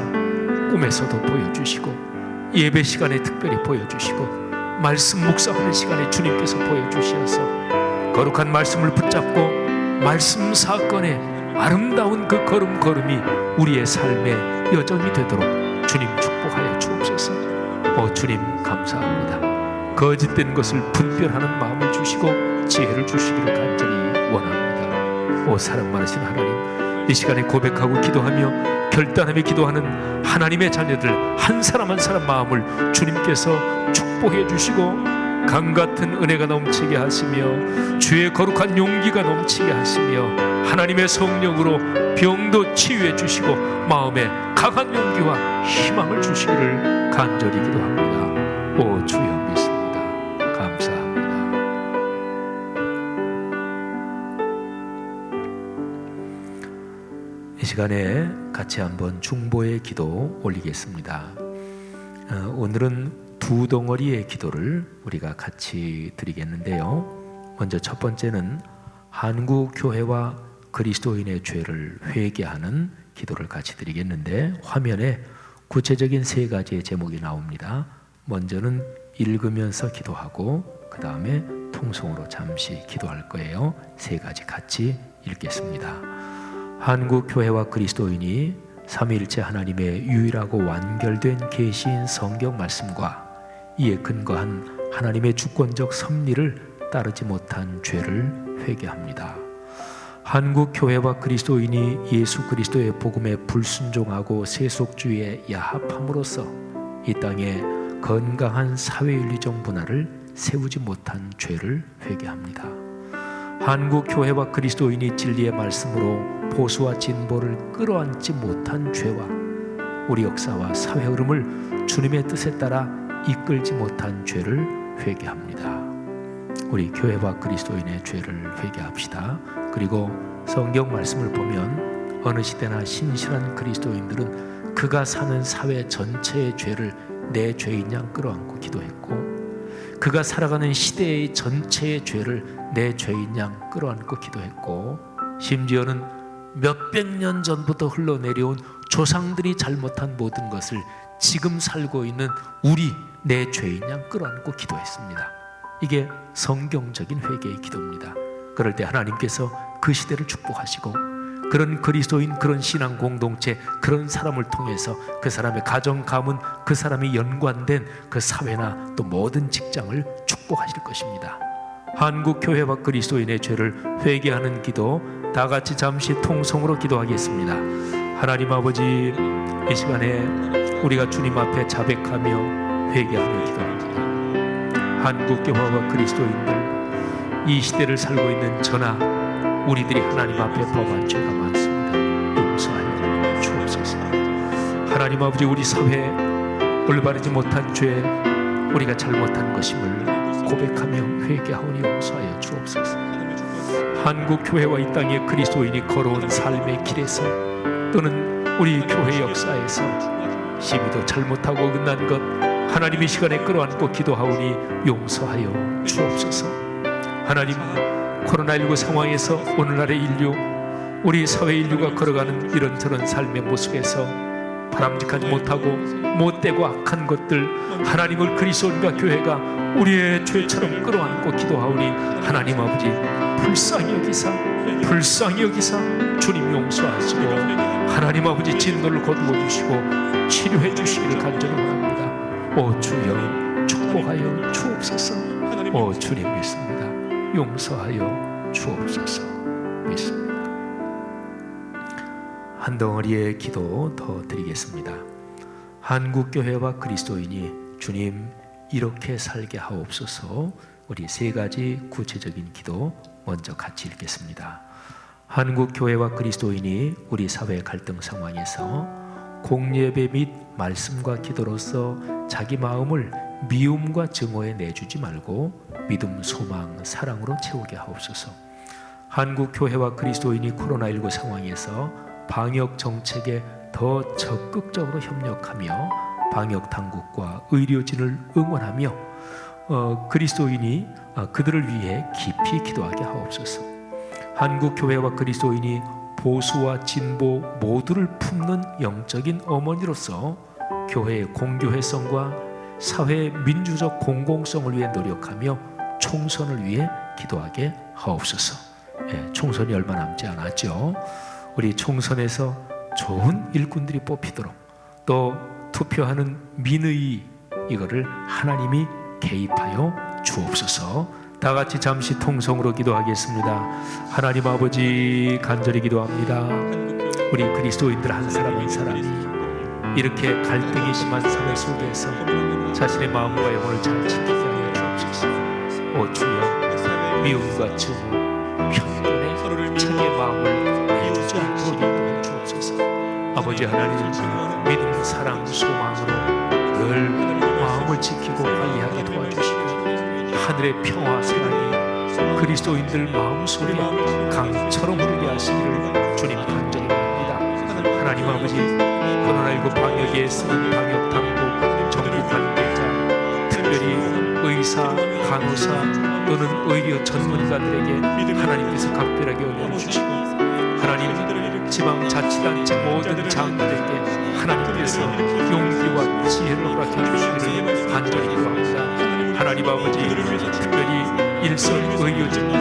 꿈에서도 보여주시고 예배 시간에 특별히 보여주시고 말씀 묵상하는 시간에 주님께서 보여주시어서 거룩한 말씀을 붙잡고 말씀 사건의 아름다운 그 걸음걸음이 우리의 삶의 여정이 되도록 주님 축복하여 주옵소서. 주님 감사합니다. 거짓된 것을 분별하는 마음을 주시고 지혜를 주시기를 간절히 원합니다. 사랑 많으신 하나님, 이 시간에 고백하고 기도하며 결단하며 기도하는 하나님의 자녀들 한 사람 한 사람 마음을 주님께서 축복해 주시고 강같은 은혜가 넘치게 하시며 주의 거룩한 용기가 넘치게 하시며 하나님의 성령으로 병도 치유해 주시고 마음에 강한 용기와 희망을 주시기를 간절히 기도합니다. 주여 믿습니다. 감사합니다. 이 시간에 같이 한번 중보의 기도 올리겠습니다. 오늘은 두 덩어리의 기도를 우리가 같이 드리겠는데요. 먼저 첫 번째는 한국교회와 그리스도인의 죄를 회개하는 기도를 같이 드리겠는데, 화면에 구체적인 세 가지의 제목이 나옵니다. 먼저는 읽으면서 기도하고 그 다음에 통성으로 잠시 기도할 거예요. 세 가지 같이 읽겠습니다. 한국교회와 그리스도인이 삼위일체 하나님의 유일하고 완결된 계시인 성경 말씀과 이에 근거한 하나님의 주권적 섭리를 따르지 못한 죄를 회개합니다. 한국교회와 그리스도인이 예수 그리스도의 복음에 불순종하고 세속주의에 야합함으로써 이 땅에 건강한 사회윤리적 문화를 세우지 못한 죄를 회개합니다. 한국교회와 그리스도인이 진리의 말씀으로 보수와 진보를 끌어안지 못한 죄와 우리 역사와 사회 흐름을 주님의 뜻에 따라 이끌지 못한 죄를 회개합니다. 우리 교회와 그리스도인의 죄를 회개합시다. 그리고 성경 말씀을 보면 어느 시대나 신실한 그리스도인들은 그가 사는 사회 전체의 죄를 내 죄인 양 끌어안고 기도했고, 그가 살아가는 시대의 전체의 죄를 내 죄인 양 끌어안고 기도했고, 심지어는 몇백 년 전부터 흘러내려온 조상들이 잘못한 모든 것을 지금 살고 있는 우리 내 죄인 양 끌어안고 기도했습니다. 이게 성경적인 회개의 기도입니다. 그럴 때 하나님께서 그 시대를 축복하시고 그런 그리스도인, 그런 신앙 공동체, 그런 사람을 통해서 그 사람의 가정, 가문, 그 사람이 연관된 그 사회나 또 모든 직장을 축복하실 것입니다. 한국 교회와 그리스도인의 죄를 회개하는 기도, 다 같이 잠시 통성으로 기도하겠습니다. 하나님 아버지, 이 시간에 우리가 주님 앞에 자백하며 회개하며 기도합니다. 한국 교회와 그리스도인들, 이 시대를 살고 있는 저나 우리들이 하나님 앞에 범한 죄가 많습니다. 용서하여 주옵소서. 하나님 아버지, 우리 사회에 올바르지 못한 죄, 우리가 잘못한 것임을 고백하며 회개하오니 용서하여 주옵소서. 한국 교회와 이 땅의 그리스도인이 걸어온 삶의 길에서 또는 우리 교회 역사에서 심히도 잘못하고 어긋난 것 하나님의 시간에 끌어안고 기도하오니 용서하여 주옵소서. 하나님, 코로나19 상황에서 오늘날의 인류 우리 사회 인류가 걸어가는 이런저런 삶의 모습에서 바람직하지 못하고 못되고 악한 것들, 하나님을 그리스도인과 교회가 우리의 죄처럼 끌어안고 기도하오니 하나님 아버지 불쌍히 여기사 주님 용서하시고 하나님 아버지 진노를 거두어 주시고 치료해 주시기를 간절히 원합니다. 오 주여 축복하여 주옵소서. 오 주님 믿습니다. 용서하여 주옵소서. 믿습니다. 한 덩어리의 기도 더 드리겠습니다. 한국교회와 그리스도인이 주님 이렇게 살게 하옵소서. 우리 세 가지 구체적인 기도 먼저 같이 읽겠습니다. 한국교회와 그리스도인이 우리 사회 갈등 상황에서 공예배 및 말씀과 기도로서 자기 마음을 미움과 증오에 내주지 말고 믿음, 소망, 사랑으로 채우게 하옵소서. 한국교회와 그리스도인이 코로나19 상황에서 방역 정책에 더 적극적으로 협력하며 방역 당국과 의료진을 응원하며 그리스도인이 그들을 위해 깊이 기도하게 하옵소서. 한국교회와 그리스도인이 보수와 진보 모두를 품는 영적인 어머니로서 교회의 공교회성과 사회의 민주적 공공성을 위해 노력하며 총선을 위해 기도하게 하옵소서. 총선이 얼마 남지 않았죠. 우리 총선에서 좋은 일꾼들이 뽑히도록 또 투표하는 민의 이거를 하나님이 개입하여 주옵소서. 다 같이 잠시 통성으로 기도하겠습니다. 하나님 아버지 간절히 기도합니다. 우리 그리스도인들 한 사람 한 사람이 이렇게 갈등이 심한 사회 속에서 자신의 마음과 영혼을 잘 지키게 하여 주옵소서. 오 주여 미움과 증오 편견에 자기의 마음을 내주지 않도록 인도해 주옵소서. 아버지 하나님 믿음, 사랑, 소망으로 늘 마음을 지키고 관리하게 도와주시고 하늘의 평화 사랑이 그리스도인들 마음속에 강처럼 흐르게 하시기를 주님 간절히 바랍니다. 하나님 아버지 코로나19 방역에 쓰는 방역 당국, 정부 관계자, 특별히 의사, 간호사 또는 의료 전문가들에게 하나님께서 각별하게 은혜를 주시고 하나님 지방자치단체 모든 장로들에게 하나님께서 용기와 지혜를 허락해 주시기를 간절히 기도합니다. 하나님 아버지 특별히 일선 의료진들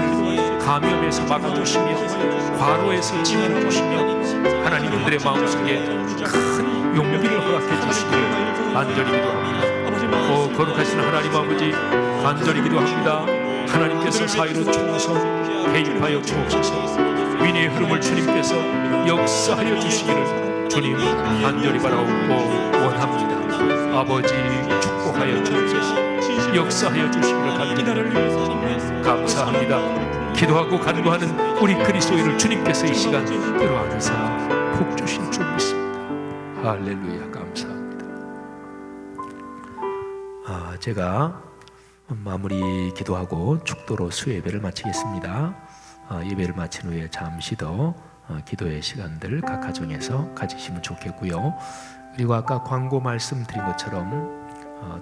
감염에서 막아주시며 과로에서 지원해 주시며 하나님 그들의 마음속에 큰 용기를 허락해 주시기를 간절히 기도합니다. 거룩하신 하나님 아버지 간절히 기도합니다. 하나님께서 사이로 총선 개입하여 주옵소서. 위기의 흐름을 주님께서 역사하여 주시기를 주님 간절히 바라옵고 원합니다. 아버지 축복하여 주옵소서. 역사하여 주시기를 간절히 감사합니다. 기도하고 간구하는 우리 그리스도인을 주님께서 이 시간 끌어안으사 복 주실 줄 믿습니다. 할렐루야. 감사합니다. 제가 마무리 기도하고 축도로 수예배를 마치겠습니다. 예배를 마친 후에 잠시 더 기도의 시간들 각 가정에서 가지시면 좋겠고요. 그리고 아까 광고 말씀드린 것처럼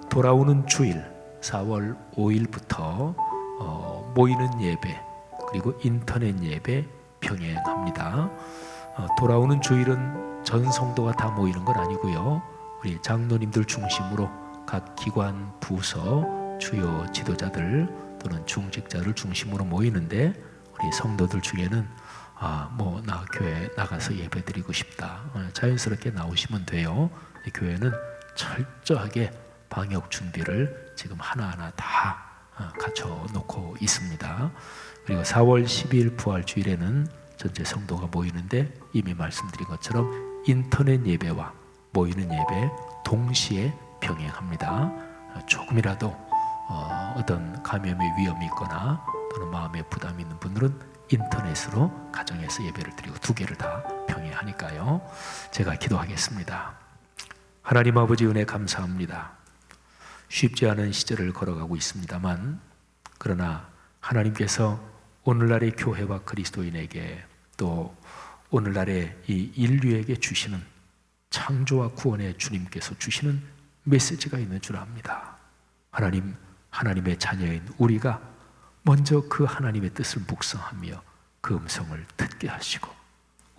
돌아오는 주일 4월 5일부터 모이는 예배 그리고 인터넷 예배 병행합니다. 돌아오는 주일은 전 성도가 다 모이는 건 아니고요. 우리 장로님들 중심으로 각 기관, 부서, 주요 지도자들 또는 중직자를 중심으로 모이는데 우리 성도들 중에는 나 교회 나가서 예배드리고 싶다. 자연스럽게 나오시면 돼요. 교회는 철저하게 방역 준비를 지금 하나하나 다 갖춰 놓고 있습니다. 그리고 4월 12일 부활주일에는 전체 성도가 모이는데 이미 말씀드린 것처럼 인터넷 예배와 모이는 예배 동시에 병행합니다. 조금이라도 어떤 감염의 위험이 있거나 또는 마음의 부담이 있는 분들은 인터넷으로 가정에서 예배를 드리고 두 개를 다 병행하니까요. 제가 기도하겠습니다. 하나님 아버지 은혜 감사합니다. 쉽지 않은 시절을 걸어가고 있습니다만 그러나 하나님께서 오늘날의 교회와 그리스도인에게 또 오늘날의 이 인류에게 주시는 창조와 구원의 주님께서 주시는 메시지가 있는 줄 압니다. 하나님의 자녀인 우리가 먼저 그 하나님의 뜻을 묵상하며 그 음성을 듣게 하시고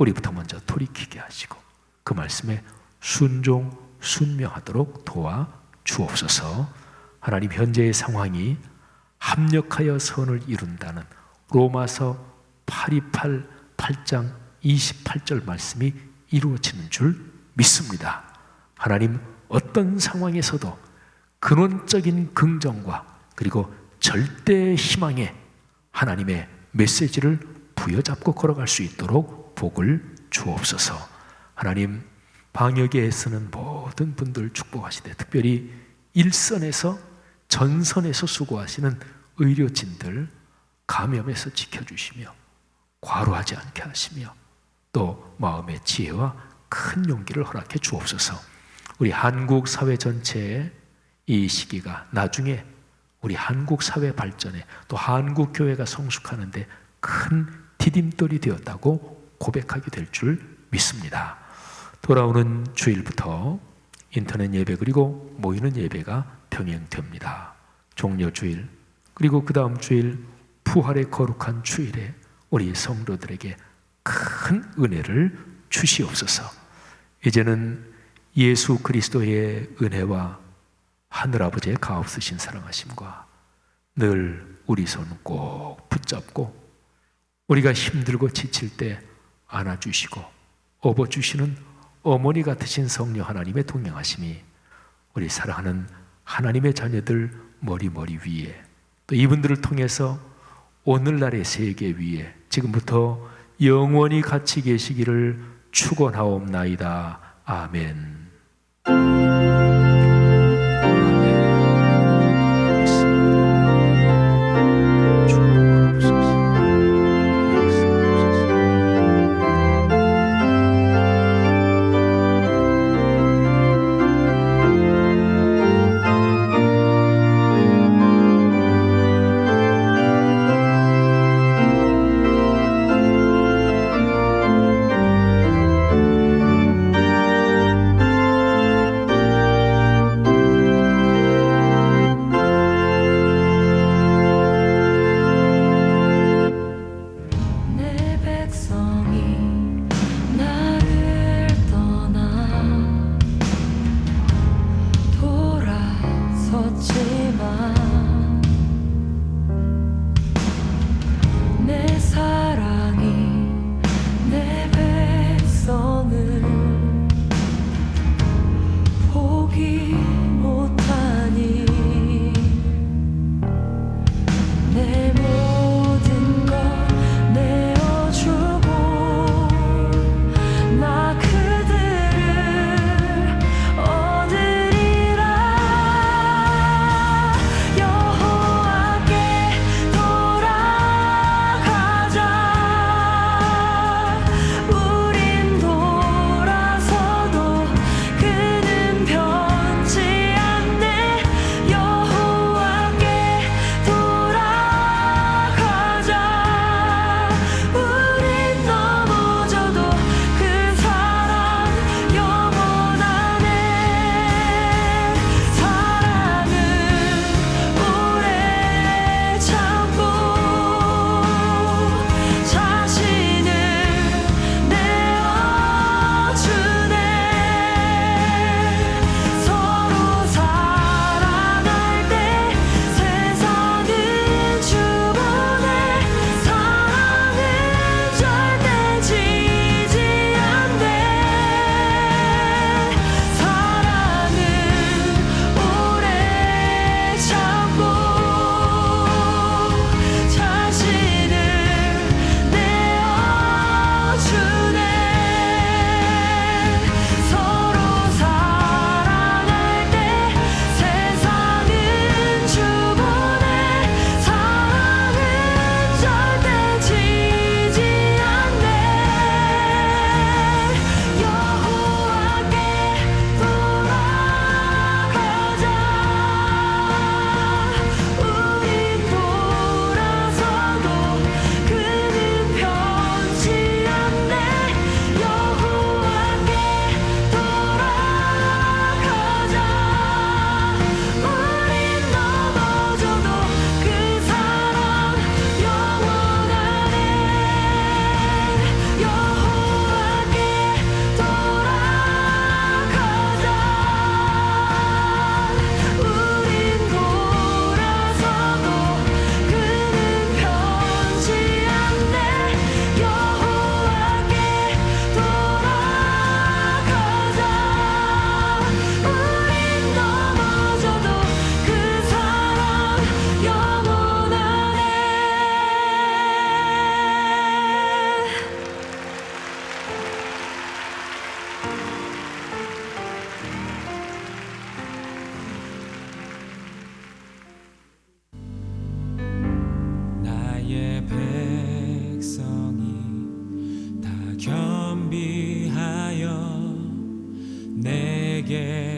우리부터 먼저 돌이키게 하시고 그 말씀에 순종, 순명하도록 도와 주옵소서. 하나님, 현재의 상황이 합력하여 선을 이룬다는 로마서 8장 28절 말씀이 이루어지는 줄 믿습니다. 하나님, 어떤 상황에서도 근원적인 긍정과 그리고 절대 희망의 하나님의 메시지를 부여잡고 걸어갈 수 있도록 복을 주옵소서. 하나님, 방역에 애쓰는 모든 분들 축복하시되 특별히 일선에서 전선에서 수고하시는 의료진들 감염에서 지켜주시며 과로하지 않게 하시며 또 마음의 지혜와 큰 용기를 허락해 주옵소서. 우리 한국 사회 전체에 이 시기가 나중에 우리 한국 사회 발전에 또 한국 교회가 성숙하는데 큰 디딤돌이 되었다고 고백하게 될 줄 믿습니다. 돌아오는 주일부터 인터넷 예배 그리고 모이는 예배가 병행됩니다. 종려주일 그리고 그 다음 주일 부활의 거룩한 주일에 우리 성도들에게 큰 은혜를 주시옵소서. 이제는 예수 그리스도의 은혜와 하늘아버지의 가없으신 사랑하심과 늘 우리 손 꼭 붙잡고 우리가 힘들고 지칠 때 안아주시고 업어주시는 어머니 같으신 성령 하나님의 동행하심이 우리 사랑하는 하나님의 자녀들 머리 위에 또 이분들을 통해서 오늘날의 세계 위에 지금부터 영원히 같이 계시기를 축원하옵나이다. 아멘.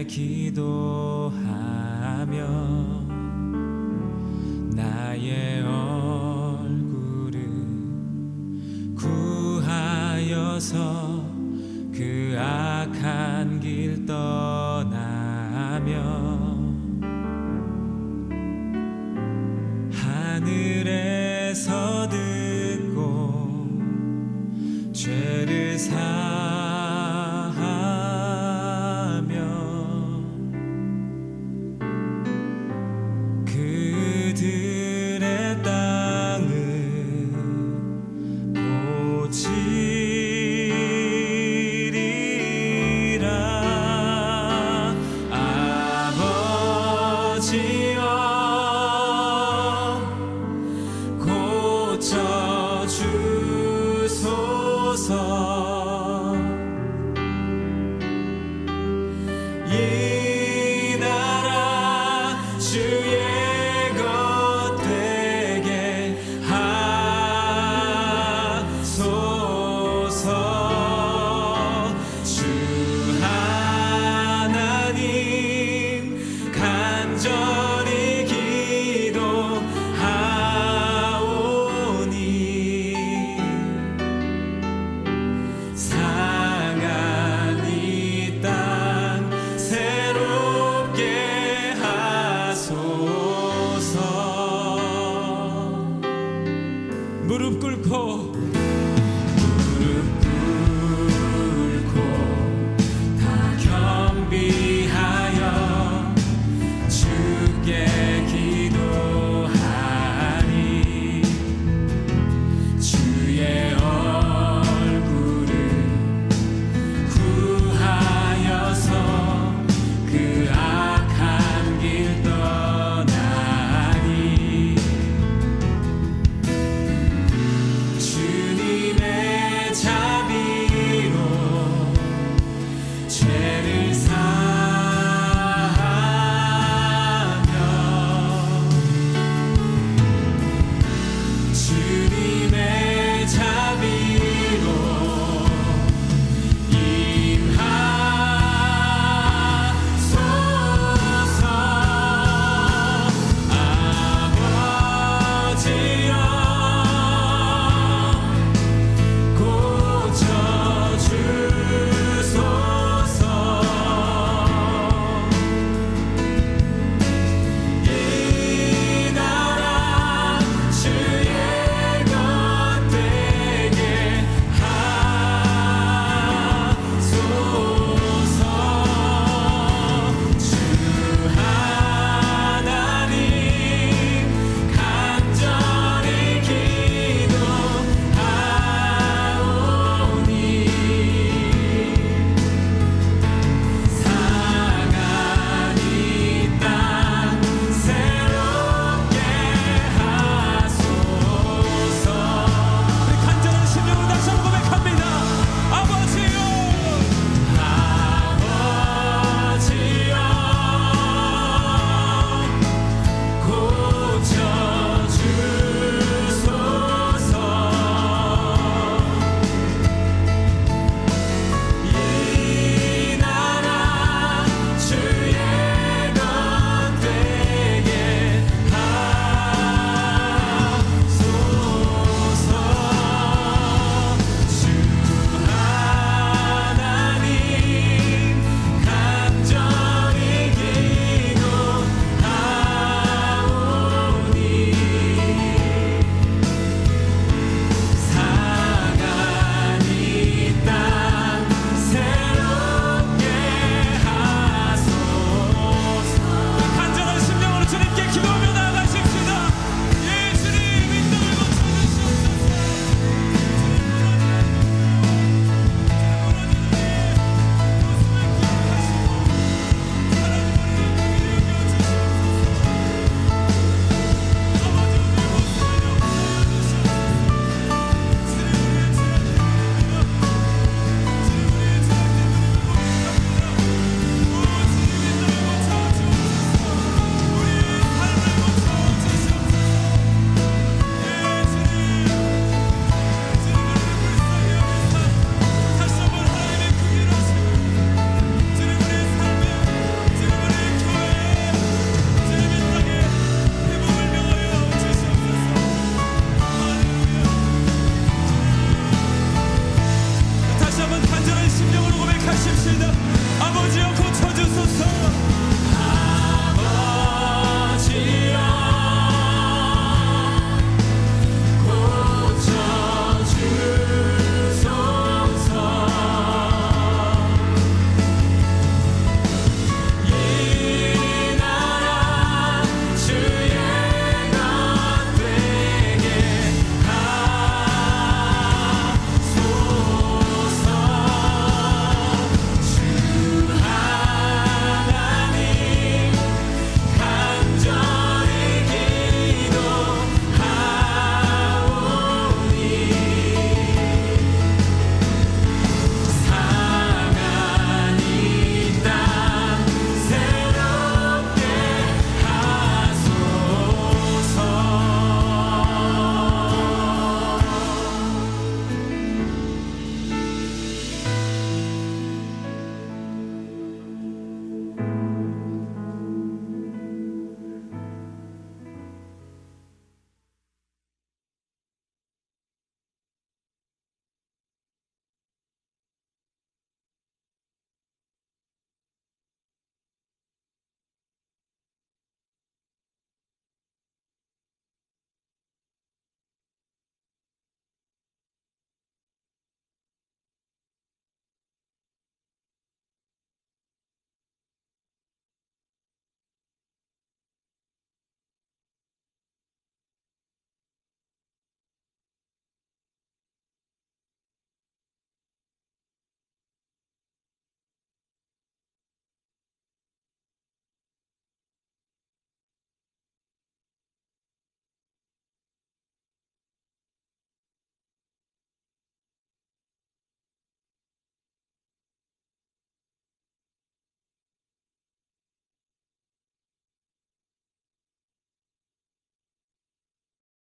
함께 기도하며 나의 얼굴을 구하여서 그 악한